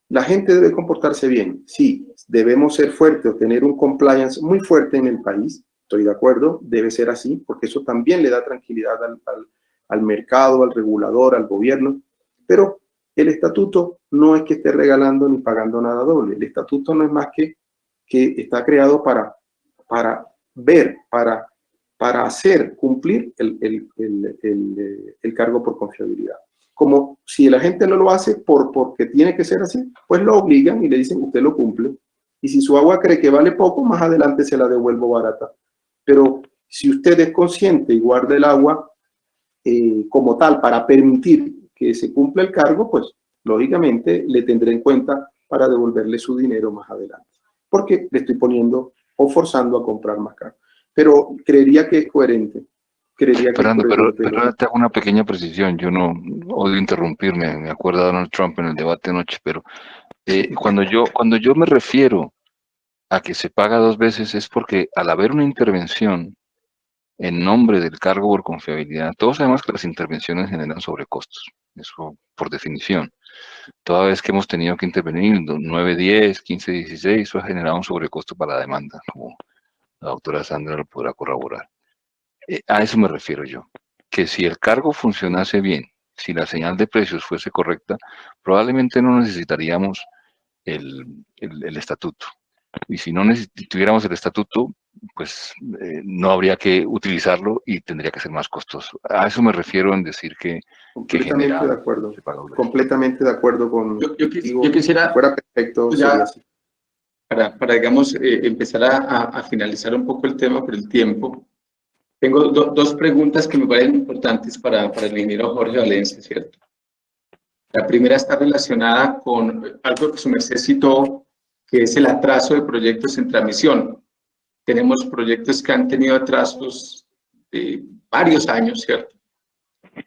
la gente debe comportarse bien. Sí, debemos ser fuertes o tener un compliance muy fuerte en el país. Estoy de acuerdo, debe ser así, porque eso también le da tranquilidad al mercado, al regulador, al gobierno. Pero el estatuto no es que esté regalando ni pagando nada doble. El estatuto no es más que está creado para ver, para hacer cumplir el cargo por confiabilidad. Como si la gente no lo hace porque tiene que ser así, pues lo obligan y le dicen, usted lo cumple. Y si su agua cree que vale poco, más adelante se la devuelvo barata. Pero si usted es consciente y guarda el agua como tal para permitir que se cumpla el cargo, pues lógicamente le tendré en cuenta para devolverle su dinero más adelante. Porque le estoy poniendo o forzando a comprar más caro. Pero creería que es coherente. Fernando, pero te hago una pequeña precisión. Yo no odio interrumpirme. Me acuerdo de Donald Trump en el debate anoche, pero cuando yo me refiero a que se paga 2 veces es porque al haber una intervención en nombre del cargo por confiabilidad, todos sabemos que las intervenciones generan sobrecostos. Eso por definición. Toda vez que hemos tenido que intervenir, 9, 10, 15, 16, eso ha generado un sobrecosto para la demanda, como la doctora Sandra lo podrá corroborar. A eso me refiero yo, que si el cargo funcionase bien, si la señal de precios fuese correcta, probablemente no necesitaríamos el estatuto. Y si no tuviéramos el estatuto, pues no habría que utilizarlo y tendría que ser más costoso. A eso me refiero en decir que completamente de acuerdo. Completamente de acuerdo con yo quisiera, si fuera perfecto, sería así. Para digamos, empezar a finalizar un poco el tema por el tiempo, tengo 2 preguntas que me parecen importantes para el ingeniero Jorge Valencia, ¿cierto? La primera está relacionada con algo que su merced citó, que es el atraso de proyectos en transmisión. Tenemos proyectos que han tenido atrasos de varios años, ¿cierto?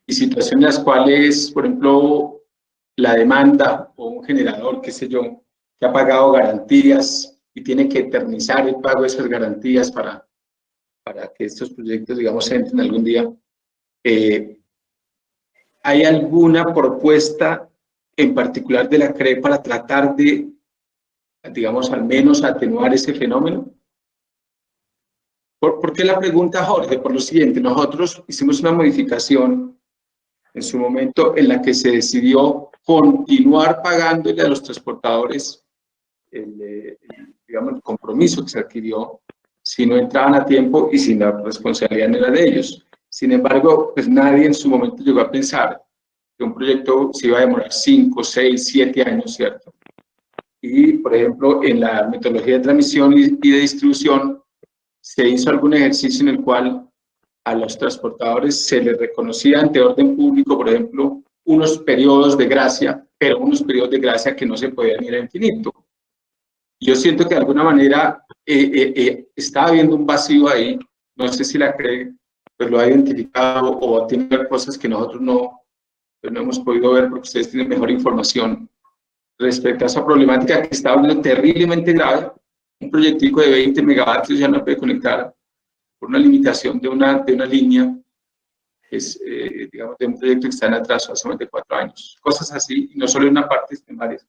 Y situaciones en las cuales, por ejemplo, la demanda o un generador, qué sé yo, que ha pagado garantías y tiene que eternizar el pago de esas garantías para que estos proyectos, digamos, entren algún día. ¿Hay alguna propuesta en particular de la CRE para tratar de, digamos, al menos atenuar ese fenómeno? ¿Por qué la pregunta, Jorge? Por lo siguiente, nosotros hicimos una modificación en su momento, en la que se decidió continuar pagándole a los transportadores digamos, el compromiso que se adquirió si no entraban a tiempo y si la responsabilidad no era de ellos. Sin embargo, pues nadie en su momento llegó a pensar que un proyecto se iba a demorar 5, 6, 7 años, ¿cierto? Y, por ejemplo, en la metodología de transmisión y de distribución se hizo algún ejercicio en el cual a los transportadores se les reconocía ante orden público, por ejemplo, unos periodos de gracia, pero unos periodos de gracia que no se podían ir a infinito. Yo siento que de alguna manera está habiendo un vacío ahí, no sé si la CRE pues lo ha identificado o tiene cosas que nosotros no hemos podido ver porque ustedes tienen mejor información respecto a esa problemática que está hablando terriblemente grave. Un proyectico de 20 megavatios ya no puede conectar por una limitación de una línea, digamos, de un proyecto que está en atraso hace más de 4 años. Cosas así, y no solo en una parte, sino en varias.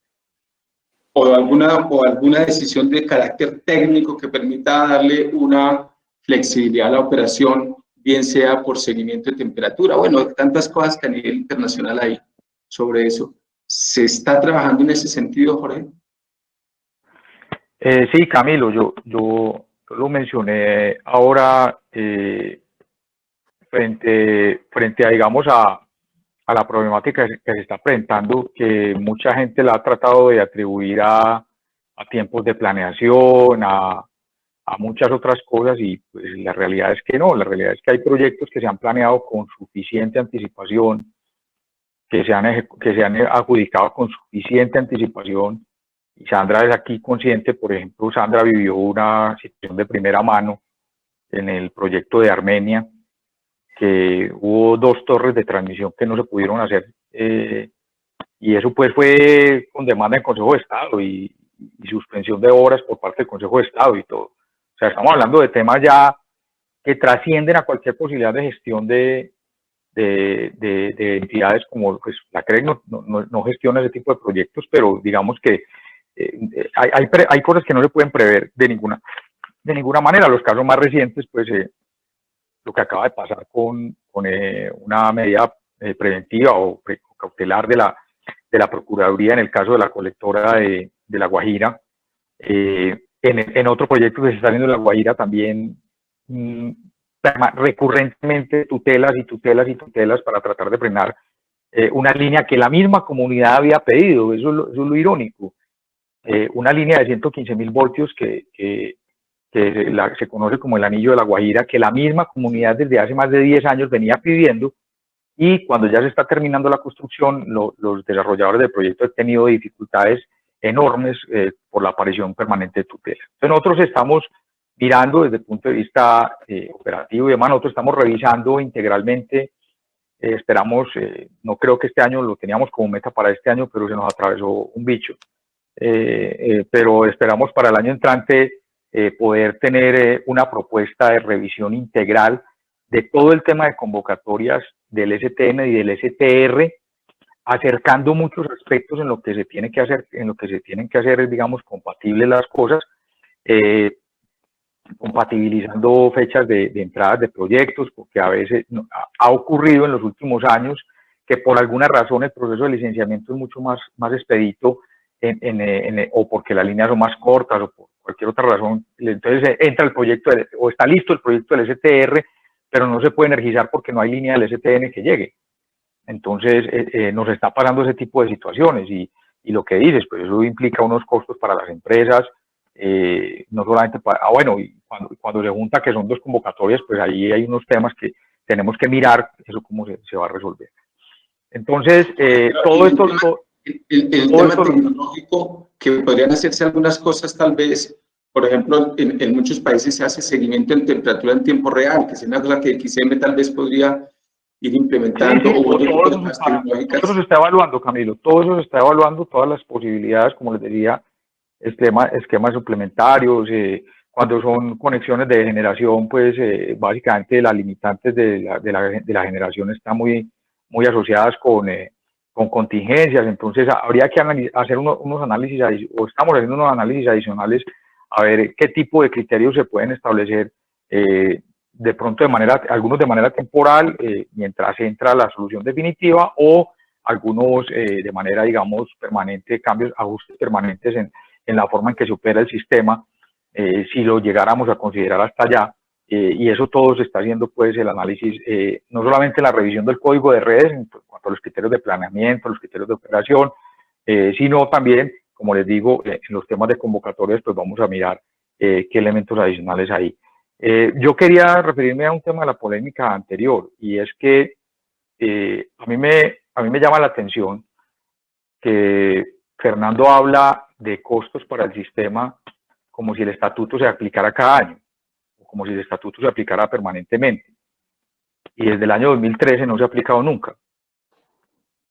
O alguna decisión de carácter técnico que permita darle una flexibilidad a la operación, bien sea por seguimiento de temperatura. Bueno, tantas cosas que a nivel internacional hay sobre eso. ¿Se está trabajando en ese sentido, Jorge? Sí, Camilo, yo lo mencioné ahora frente a, digamos, a la problemática que se está presentando, que mucha gente la ha tratado de atribuir a tiempos de planeación, a muchas otras cosas, y pues la realidad es que no, la realidad es que hay proyectos que se han planeado con suficiente anticipación, que se han adjudicado con suficiente anticipación, y Sandra es aquí consciente. Por ejemplo, Sandra vivió una situación de primera mano en el proyecto de Armenia, que hubo 2 torres de transmisión que no se pudieron hacer, y eso pues fue con demanda del Consejo de Estado y suspensión de obras por parte del Consejo de Estado y todo. O sea, estamos hablando de temas ya que trascienden a cualquier posibilidad de gestión de entidades como pues, la CRE no gestiona ese tipo de proyectos, pero digamos que hay cosas que no se pueden prever de ninguna manera. Los casos más recientes, pues lo que acaba de pasar con una medida preventiva o cautelar de la Procuraduría en el caso de la colectora de La Guajira. En otro proyecto que se está haciendo en La Guajira también recurrentemente tutelas para tratar de frenar una línea que la misma comunidad había pedido. Eso es lo irónico. Una línea de 115.000 voltios que se conoce como el Anillo de La Guajira, que la misma comunidad desde hace más de 10 años venía pidiendo, y cuando ya se está terminando la construcción, los desarrolladores del proyecto han tenido dificultades enormes por la aparición permanente de tutela. Entonces nosotros estamos mirando desde el punto de vista operativo y demás, nosotros estamos revisando integralmente, esperamos, no creo que este año lo teníamos como meta para este año, pero se nos atravesó un bicho, pero esperamos para el año entrante poder tener una propuesta de revisión integral de todo el tema de convocatorias del STN y del STR, acercando muchos aspectos en lo que se tiene que hacer, digamos, compatibles las cosas, compatibilizando fechas de entradas de proyectos, porque a veces ha ocurrido en los últimos años que por alguna razón el proceso de licenciamiento es mucho más expedito, o porque las líneas son más cortas o por cualquier otra razón. Entonces entra el proyecto o está listo el proyecto del STR, pero no se puede energizar porque no hay línea del STN que llegue. Entonces nos está pasando ese tipo de situaciones, y lo que dices, pues eso implica unos costos para las empresas, no solamente para, bueno, y cuando se junta que son 2 convocatorias, pues ahí hay unos temas que tenemos que mirar eso cómo se va a resolver. Entonces, todo esto... El tema tecnológico, que podrían hacerse algunas cosas tal vez, por ejemplo, en muchos países se hace seguimiento en temperatura en tiempo real, que es una cosa que XM tal vez podría ir implementando. Sí, todo eso se está evaluando, Camilo, todo eso se está evaluando, todas las posibilidades, como les decía, esquemas suplementarios, cuando son conexiones de generación, pues básicamente las limitantes de la generación están muy asociadas con contingencias. Entonces habría que hacer unos análisis, o estamos haciendo unos análisis adicionales a ver qué tipo de criterios se pueden establecer de pronto algunos de manera temporal, mientras entra la solución definitiva, o algunos de manera, digamos, permanente, cambios, ajustes permanentes en la forma en que se opera el sistema, si lo llegáramos a considerar hasta allá. Y eso todo se está haciendo, pues, el análisis, no solamente la revisión del código de redes en cuanto a los criterios de planeamiento, los criterios de operación, sino también, como les digo, en los temas de convocatorias, pues vamos a mirar qué elementos adicionales hay. Yo quería referirme a un tema de la polémica anterior, y es que a mí me llama la atención que Fernando habla de costos para el sistema como si el estatuto se aplicara cada año, o como si el estatuto se aplicara permanentemente. Y desde el año 2013 no se ha aplicado nunca.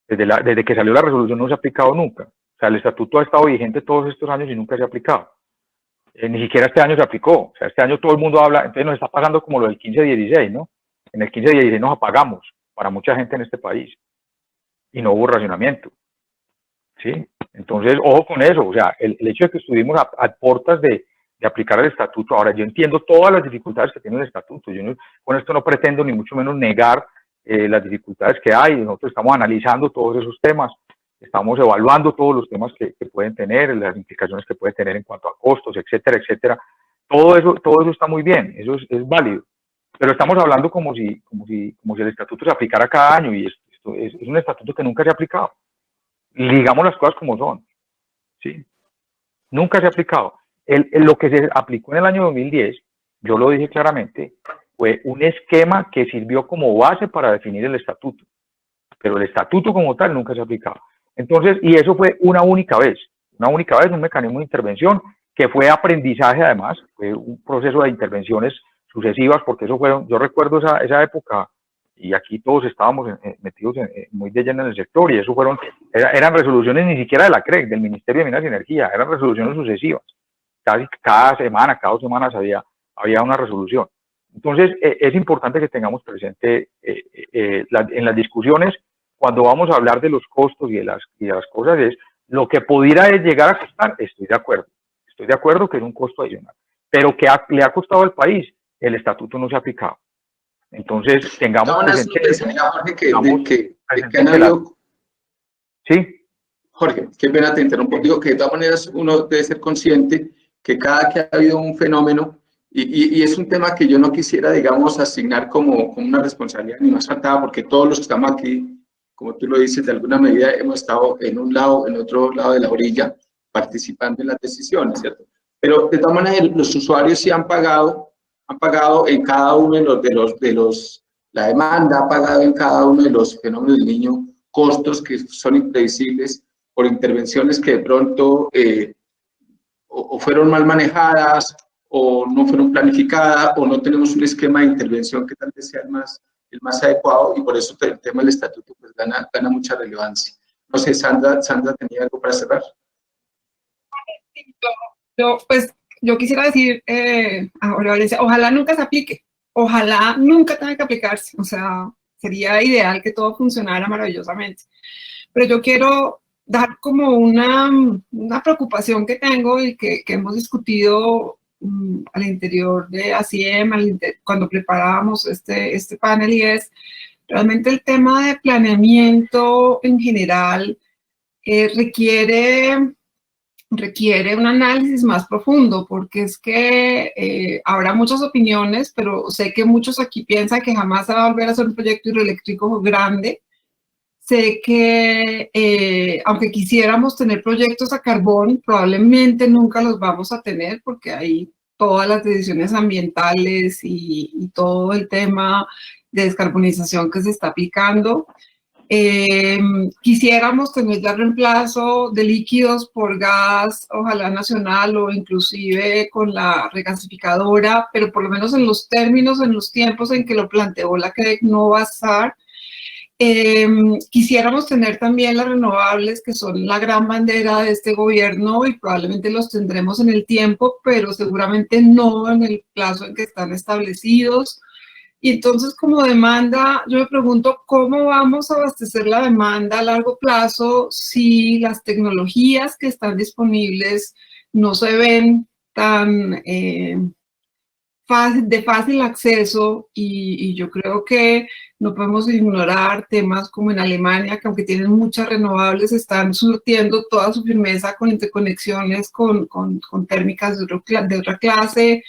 Desde que salió la resolución no se ha aplicado nunca. O sea, el estatuto ha estado vigente todos estos años y nunca se ha aplicado. Ni siquiera este año se aplicó. O sea, este año todo el mundo habla, entonces nos está pasando como lo del 15-16, ¿no? En el 15-16 nos apagamos para mucha gente en este país y no hubo racionamiento, ¿sí? Entonces, ojo con eso. O sea, el hecho de que estuvimos a puertas de aplicar el estatuto. Ahora, yo entiendo todas las dificultades que tiene el estatuto. Yo con esto no pretendo ni mucho menos negar las dificultades que hay. Nosotros estamos analizando todos esos temas. Estamos evaluando todos los temas que pueden tener, las implicaciones que puede tener en cuanto a costos, etcétera, etcétera. Todo eso está muy bien, eso es válido. Pero estamos hablando como si el estatuto se aplicara cada año, y esto es un estatuto que nunca se ha aplicado. Digamos las cosas como son, ¿sí? Nunca se ha aplicado. Lo que se aplicó en el año 2010, yo lo dije claramente, fue un esquema que sirvió como base para definir el estatuto. Pero el estatuto como tal nunca se ha aplicado. Entonces, y eso fue una única vez, un mecanismo de intervención que fue aprendizaje además, fue un proceso de intervenciones sucesivas, porque eso fueron, yo recuerdo esa época, y aquí todos estábamos metidos muy de lleno en el sector, y eso eran resoluciones ni siquiera de la CREC, del Ministerio de Minas y Energía, eran resoluciones sucesivas. Casi cada semana, cada 2 semanas había una resolución. Entonces, es importante que tengamos presente en las discusiones, cuando vamos a hablar de los costos y de las cosas, es lo que pudiera llegar a costar. Estoy de acuerdo que es un costo adicional, pero que le ha costado al país, el estatuto no se ha aplicado. Entonces, tengamos presente Sí. Jorge, qué pena te interrumpo. Digo que de todas maneras uno debe ser consciente que cada que ha habido un fenómeno, y es un tema que yo no quisiera, digamos, asignar como una responsabilidad, ni más faltaba, porque todos los que estamos aquí, como tú lo dices, de alguna medida hemos estado en un lado, en otro lado de la orilla, participando en las decisiones, ¿cierto? Pero de todas maneras los usuarios sí han pagado en cada uno de los, la demanda ha pagado en cada uno de los fenómenos del Niño costos que son imprevisibles por intervenciones que de pronto o fueron mal manejadas, o no fueron planificadas, o no tenemos un esquema de intervención que tal vez sea el más adecuado, y por eso el tema del estatuto pues gana mucha relevancia. No sé, Sandra tenía algo para cerrar. Yo quisiera decir, ojalá nunca se aplique, ojalá nunca tenga que aplicarse, o sea, sería ideal que todo funcionara maravillosamente. Pero yo quiero dar como una preocupación que tengo y que hemos discutido al interior de ACIEM, cuando preparábamos este panel, y es realmente el tema de planeamiento en general requiere un análisis más profundo, porque es que habrá muchas opiniones, pero sé que muchos aquí piensan que jamás se va a volver a hacer un proyecto hidroeléctrico grande. Sé que aunque quisiéramos tener proyectos a carbón, probablemente nunca los vamos a tener, porque hay todas las decisiones ambientales y todo el tema de descarbonización que se está aplicando. Quisiéramos tener ya reemplazo de líquidos por gas, ojalá nacional o inclusive con la regasificadora, pero por lo menos en los términos, en los tiempos en que lo planteó la CREC no va a estar. Quisiéramos tener también las renovables, que son la gran bandera de este gobierno, y probablemente los tendremos en el tiempo, pero seguramente no en el plazo en que están establecidos. Y entonces, como demanda, yo me pregunto cómo vamos a abastecer la demanda a largo plazo si las tecnologías que están disponibles no se ven tan de fácil acceso y yo creo que no podemos ignorar temas como en Alemania, que aunque tienen muchas renovables, están surtiendo toda su firmeza con interconexiones con térmicas de otra clase.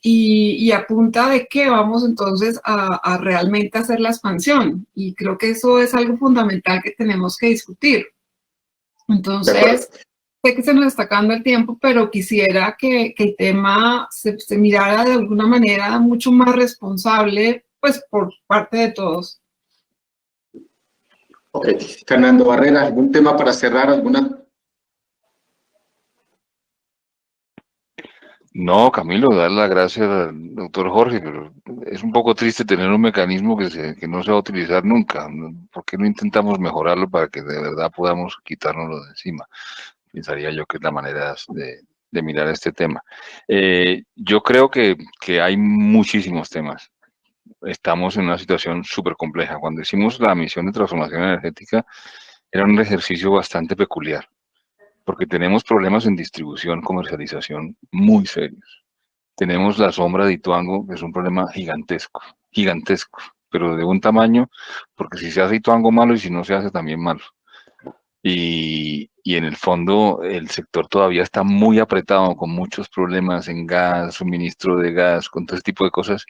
Y a punta de que vamos entonces a realmente hacer la expansión. Y creo que eso es algo fundamental que tenemos que discutir. Entonces, sé que se nos está acabando el tiempo, pero quisiera que el tema se mirara de alguna manera mucho más responsable, pues por parte de todos. Ok, Fernando Barrera, ¿algún tema para cerrar? ¿Alguna? No, Camilo, dar las gracias al doctor Jorge, pero es un poco triste tener un mecanismo que no se va a utilizar nunca. ¿Por qué no intentamos mejorarlo para que de verdad podamos quitárnoslo de encima? Pensaría yo que es la manera de mirar este tema. Yo creo que hay muchísimos temas. Estamos en una situación súper compleja. Cuando hicimos la misión de transformación energética, era un ejercicio bastante peculiar, porque tenemos problemas en distribución, comercialización muy serios. Tenemos la sombra de Ituango, que es un problema gigantesco, gigantesco, pero de un tamaño, porque si se hace Ituango malo y si no se hace también malo. Y en el fondo el sector todavía está muy apretado, con muchos problemas en gas, suministro de gas, con todo ese tipo de cosas.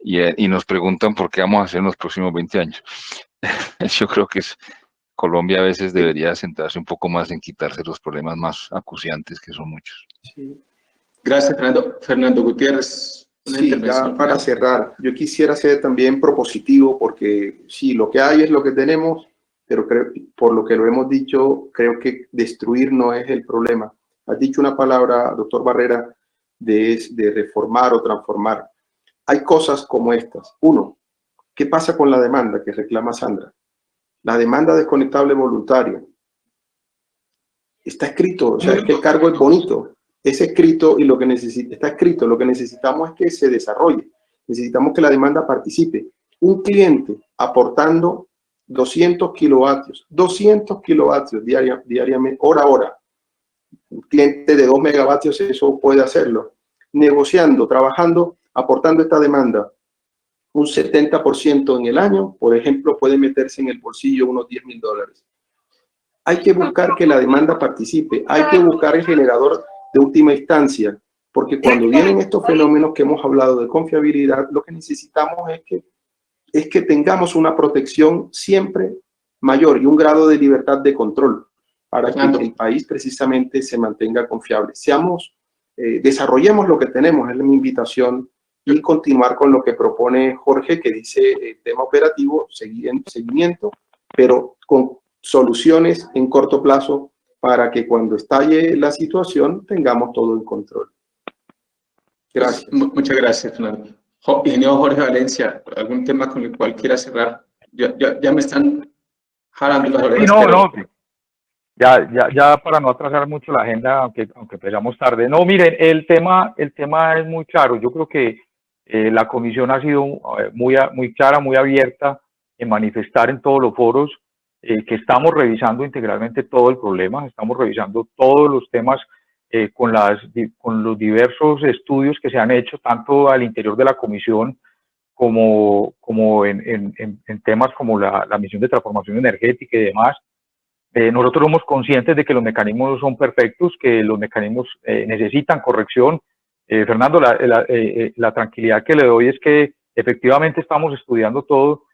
Y nos preguntan por qué vamos a hacer en los próximos 20 años. Yo creo que Colombia a veces debería centrarse un poco más en quitarse los problemas más acuciantes, que son muchos. Sí. Gracias, Fernando. Fernando Gutiérrez. Sí, ya para cerrar, yo quisiera ser también propositivo, porque sí, lo que hay es lo que tenemos, pero creo, por lo que lo hemos dicho, creo que destruir no es el problema. Has dicho una palabra, doctor Barrera, de reformar o transformar. Hay cosas como estas. Uno, ¿qué pasa con la demanda que reclama Sandra? La demanda desconectable voluntaria. Está escrito, o sea, es que el cargo es bonito. Es escrito y lo que está escrito, lo que necesitamos es que se desarrolle. Necesitamos que la demanda participe. Un cliente aportando 200 kilovatios diariamente, hora a hora. Un cliente de 2 megavatios, eso puede hacerlo. Negociando, trabajando, aportando esta demanda. Un 70% en el año, por ejemplo, puede meterse en el bolsillo unos $10,000. Hay que buscar que la demanda participe, hay que buscar el generador de última instancia, porque cuando vienen estos fenómenos que hemos hablado de confiabilidad, lo que necesitamos es que tengamos una protección siempre mayor y un grado de libertad de control para que el país precisamente se mantenga confiable. Desarrollemos lo que tenemos, es mi invitación, y continuar con lo que propone Jorge, que dice tema operativo, seguimiento, pero con soluciones en corto plazo para que cuando estalle la situación tengamos todo en control. Gracias. Muchas gracias, Fernando. Ingeniero Jorge Valencia, ¿algún tema con el cual quiera cerrar? Ya me están jalando las orejas. Sí, no. Ya para no atrasar mucho la agenda, aunque empezamos tarde. No, miren, el tema es muy claro. Yo creo que la comisión ha sido muy clara, muy abierta en manifestar en todos los foros que estamos revisando integralmente todo el problema, estamos revisando todos los temas con los diversos estudios que se han hecho, tanto al interior de la comisión como en temas como la misión de transformación energética y demás. Nosotros somos conscientes de que los mecanismos no son perfectos, que los mecanismos necesitan corrección. Fernando, la tranquilidad que le doy es que efectivamente estamos estudiando todo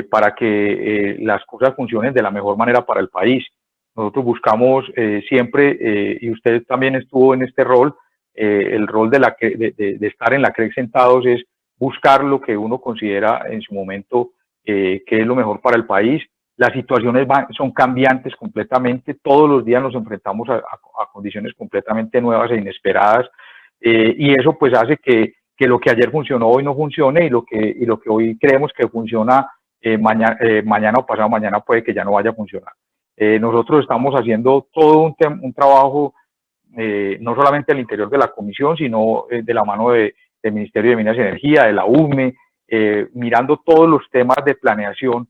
para que las cosas funcionen de la mejor manera para el país. Nosotros buscamos siempre, y usted también estuvo en este rol, el rol de estar en la CREC sentados es buscar lo que uno considera en su momento que es lo mejor para el país. Las situaciones son cambiantes completamente, todos los días nos enfrentamos a condiciones completamente nuevas e inesperadas, y eso pues hace que lo que ayer funcionó hoy no funcione, y lo que hoy creemos que funciona mañana o pasado mañana puede que ya no vaya a funcionar. Nosotros estamos haciendo todo un trabajo, no solamente al interior de la comisión, sino de la mano del Ministerio de Minas y Energía, de la UME, mirando todos los temas de planeación,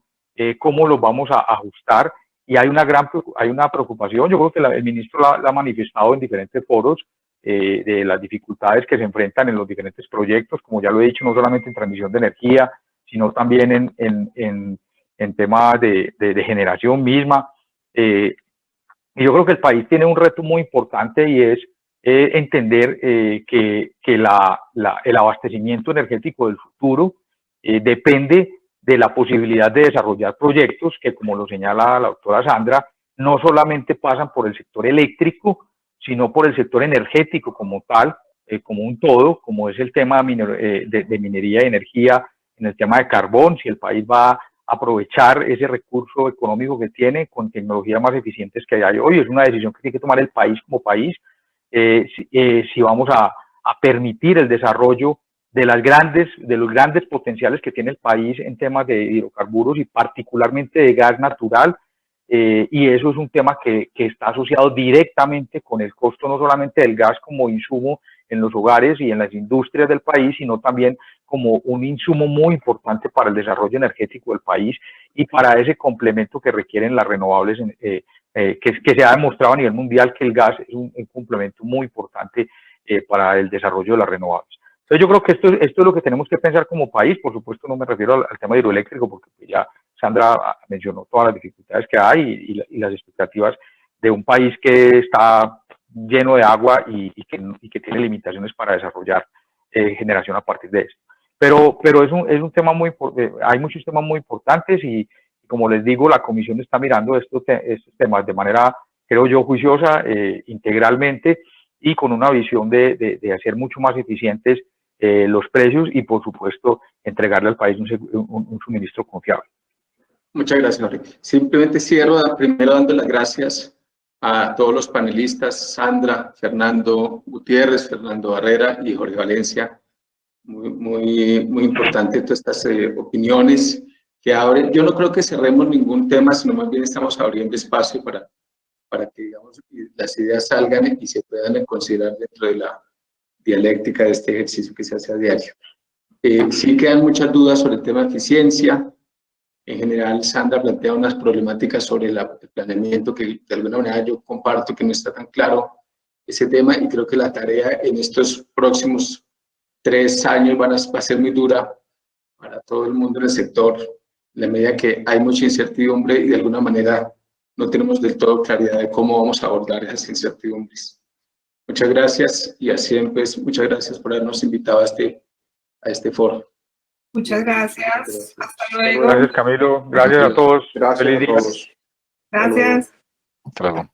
cómo los vamos a ajustar, y hay una preocupación, yo creo que el ministro la ha manifestado en diferentes foros, de las dificultades que se enfrentan en los diferentes proyectos, como ya lo he dicho, no solamente en transmisión de energía, sino también en temas de generación misma. Y yo creo que el país tiene un reto muy importante y es entender que el abastecimiento energético del futuro depende de la posibilidad de desarrollar proyectos que, como lo señala la doctora Sandra, no solamente pasan por el sector eléctrico, sino por el sector energético como tal, como un todo, como es el tema de minería y energía, en el tema de carbón, si el país va a aprovechar ese recurso económico que tiene con tecnologías más eficientes que hay hoy. Es una decisión que tiene que tomar el país como país, si vamos a permitir el desarrollo de los grandes potenciales que tiene el país en temas de hidrocarburos y particularmente de gas natural, y eso es un tema que está asociado directamente con el costo no solamente del gas como insumo en los hogares y en las industrias del país, sino también como un insumo muy importante para el desarrollo energético del país y para ese complemento que requieren las renovables, que se ha demostrado a nivel mundial que el gas es un complemento muy importante para el desarrollo de las renovables. Entonces yo creo que esto es lo que tenemos que pensar como país. Por supuesto no me refiero al tema hidroeléctrico porque ya Sandra mencionó todas las dificultades que hay y las expectativas de un país que está lleno de agua y que tiene limitaciones para desarrollar generación a partir de esto. Pero es un tema hay muchos temas muy importantes y como les digo, la comisión está mirando estos temas de manera, creo yo, juiciosa, integralmente y con una visión de hacer mucho más eficientes los precios y, por supuesto, entregarle al país un suministro confiable. Muchas gracias, Jorge. Simplemente cierro primero dando las gracias a todos los panelistas, Sandra, Fernando Gutiérrez, Fernando Barrera y Jorge Valencia. Muy importante todas estas opiniones que abren. Yo no creo que cerremos ningún tema, sino más bien estamos abriendo espacio para que, digamos, las ideas salgan y se puedan considerar dentro de la dialéctica de este ejercicio que se hace a diario. Sí quedan muchas dudas sobre el tema de eficiencia. En general, Sandra plantea unas problemáticas sobre el planeamiento que de alguna manera yo comparto que no está tan claro ese tema y creo que la tarea en estos próximos 3 años va a ser muy dura para todo el mundo en el sector, en la medida que hay mucha incertidumbre y de alguna manera no tenemos del todo claridad de cómo vamos a abordar esas incertidumbres. Muchas gracias y así pues muchas gracias por habernos invitado a este foro. Muchas gracias. Hasta luego. Gracias, Camilo. Gracias a todos. Gracias Feliz a día. todos. Gracias. Hasta luego.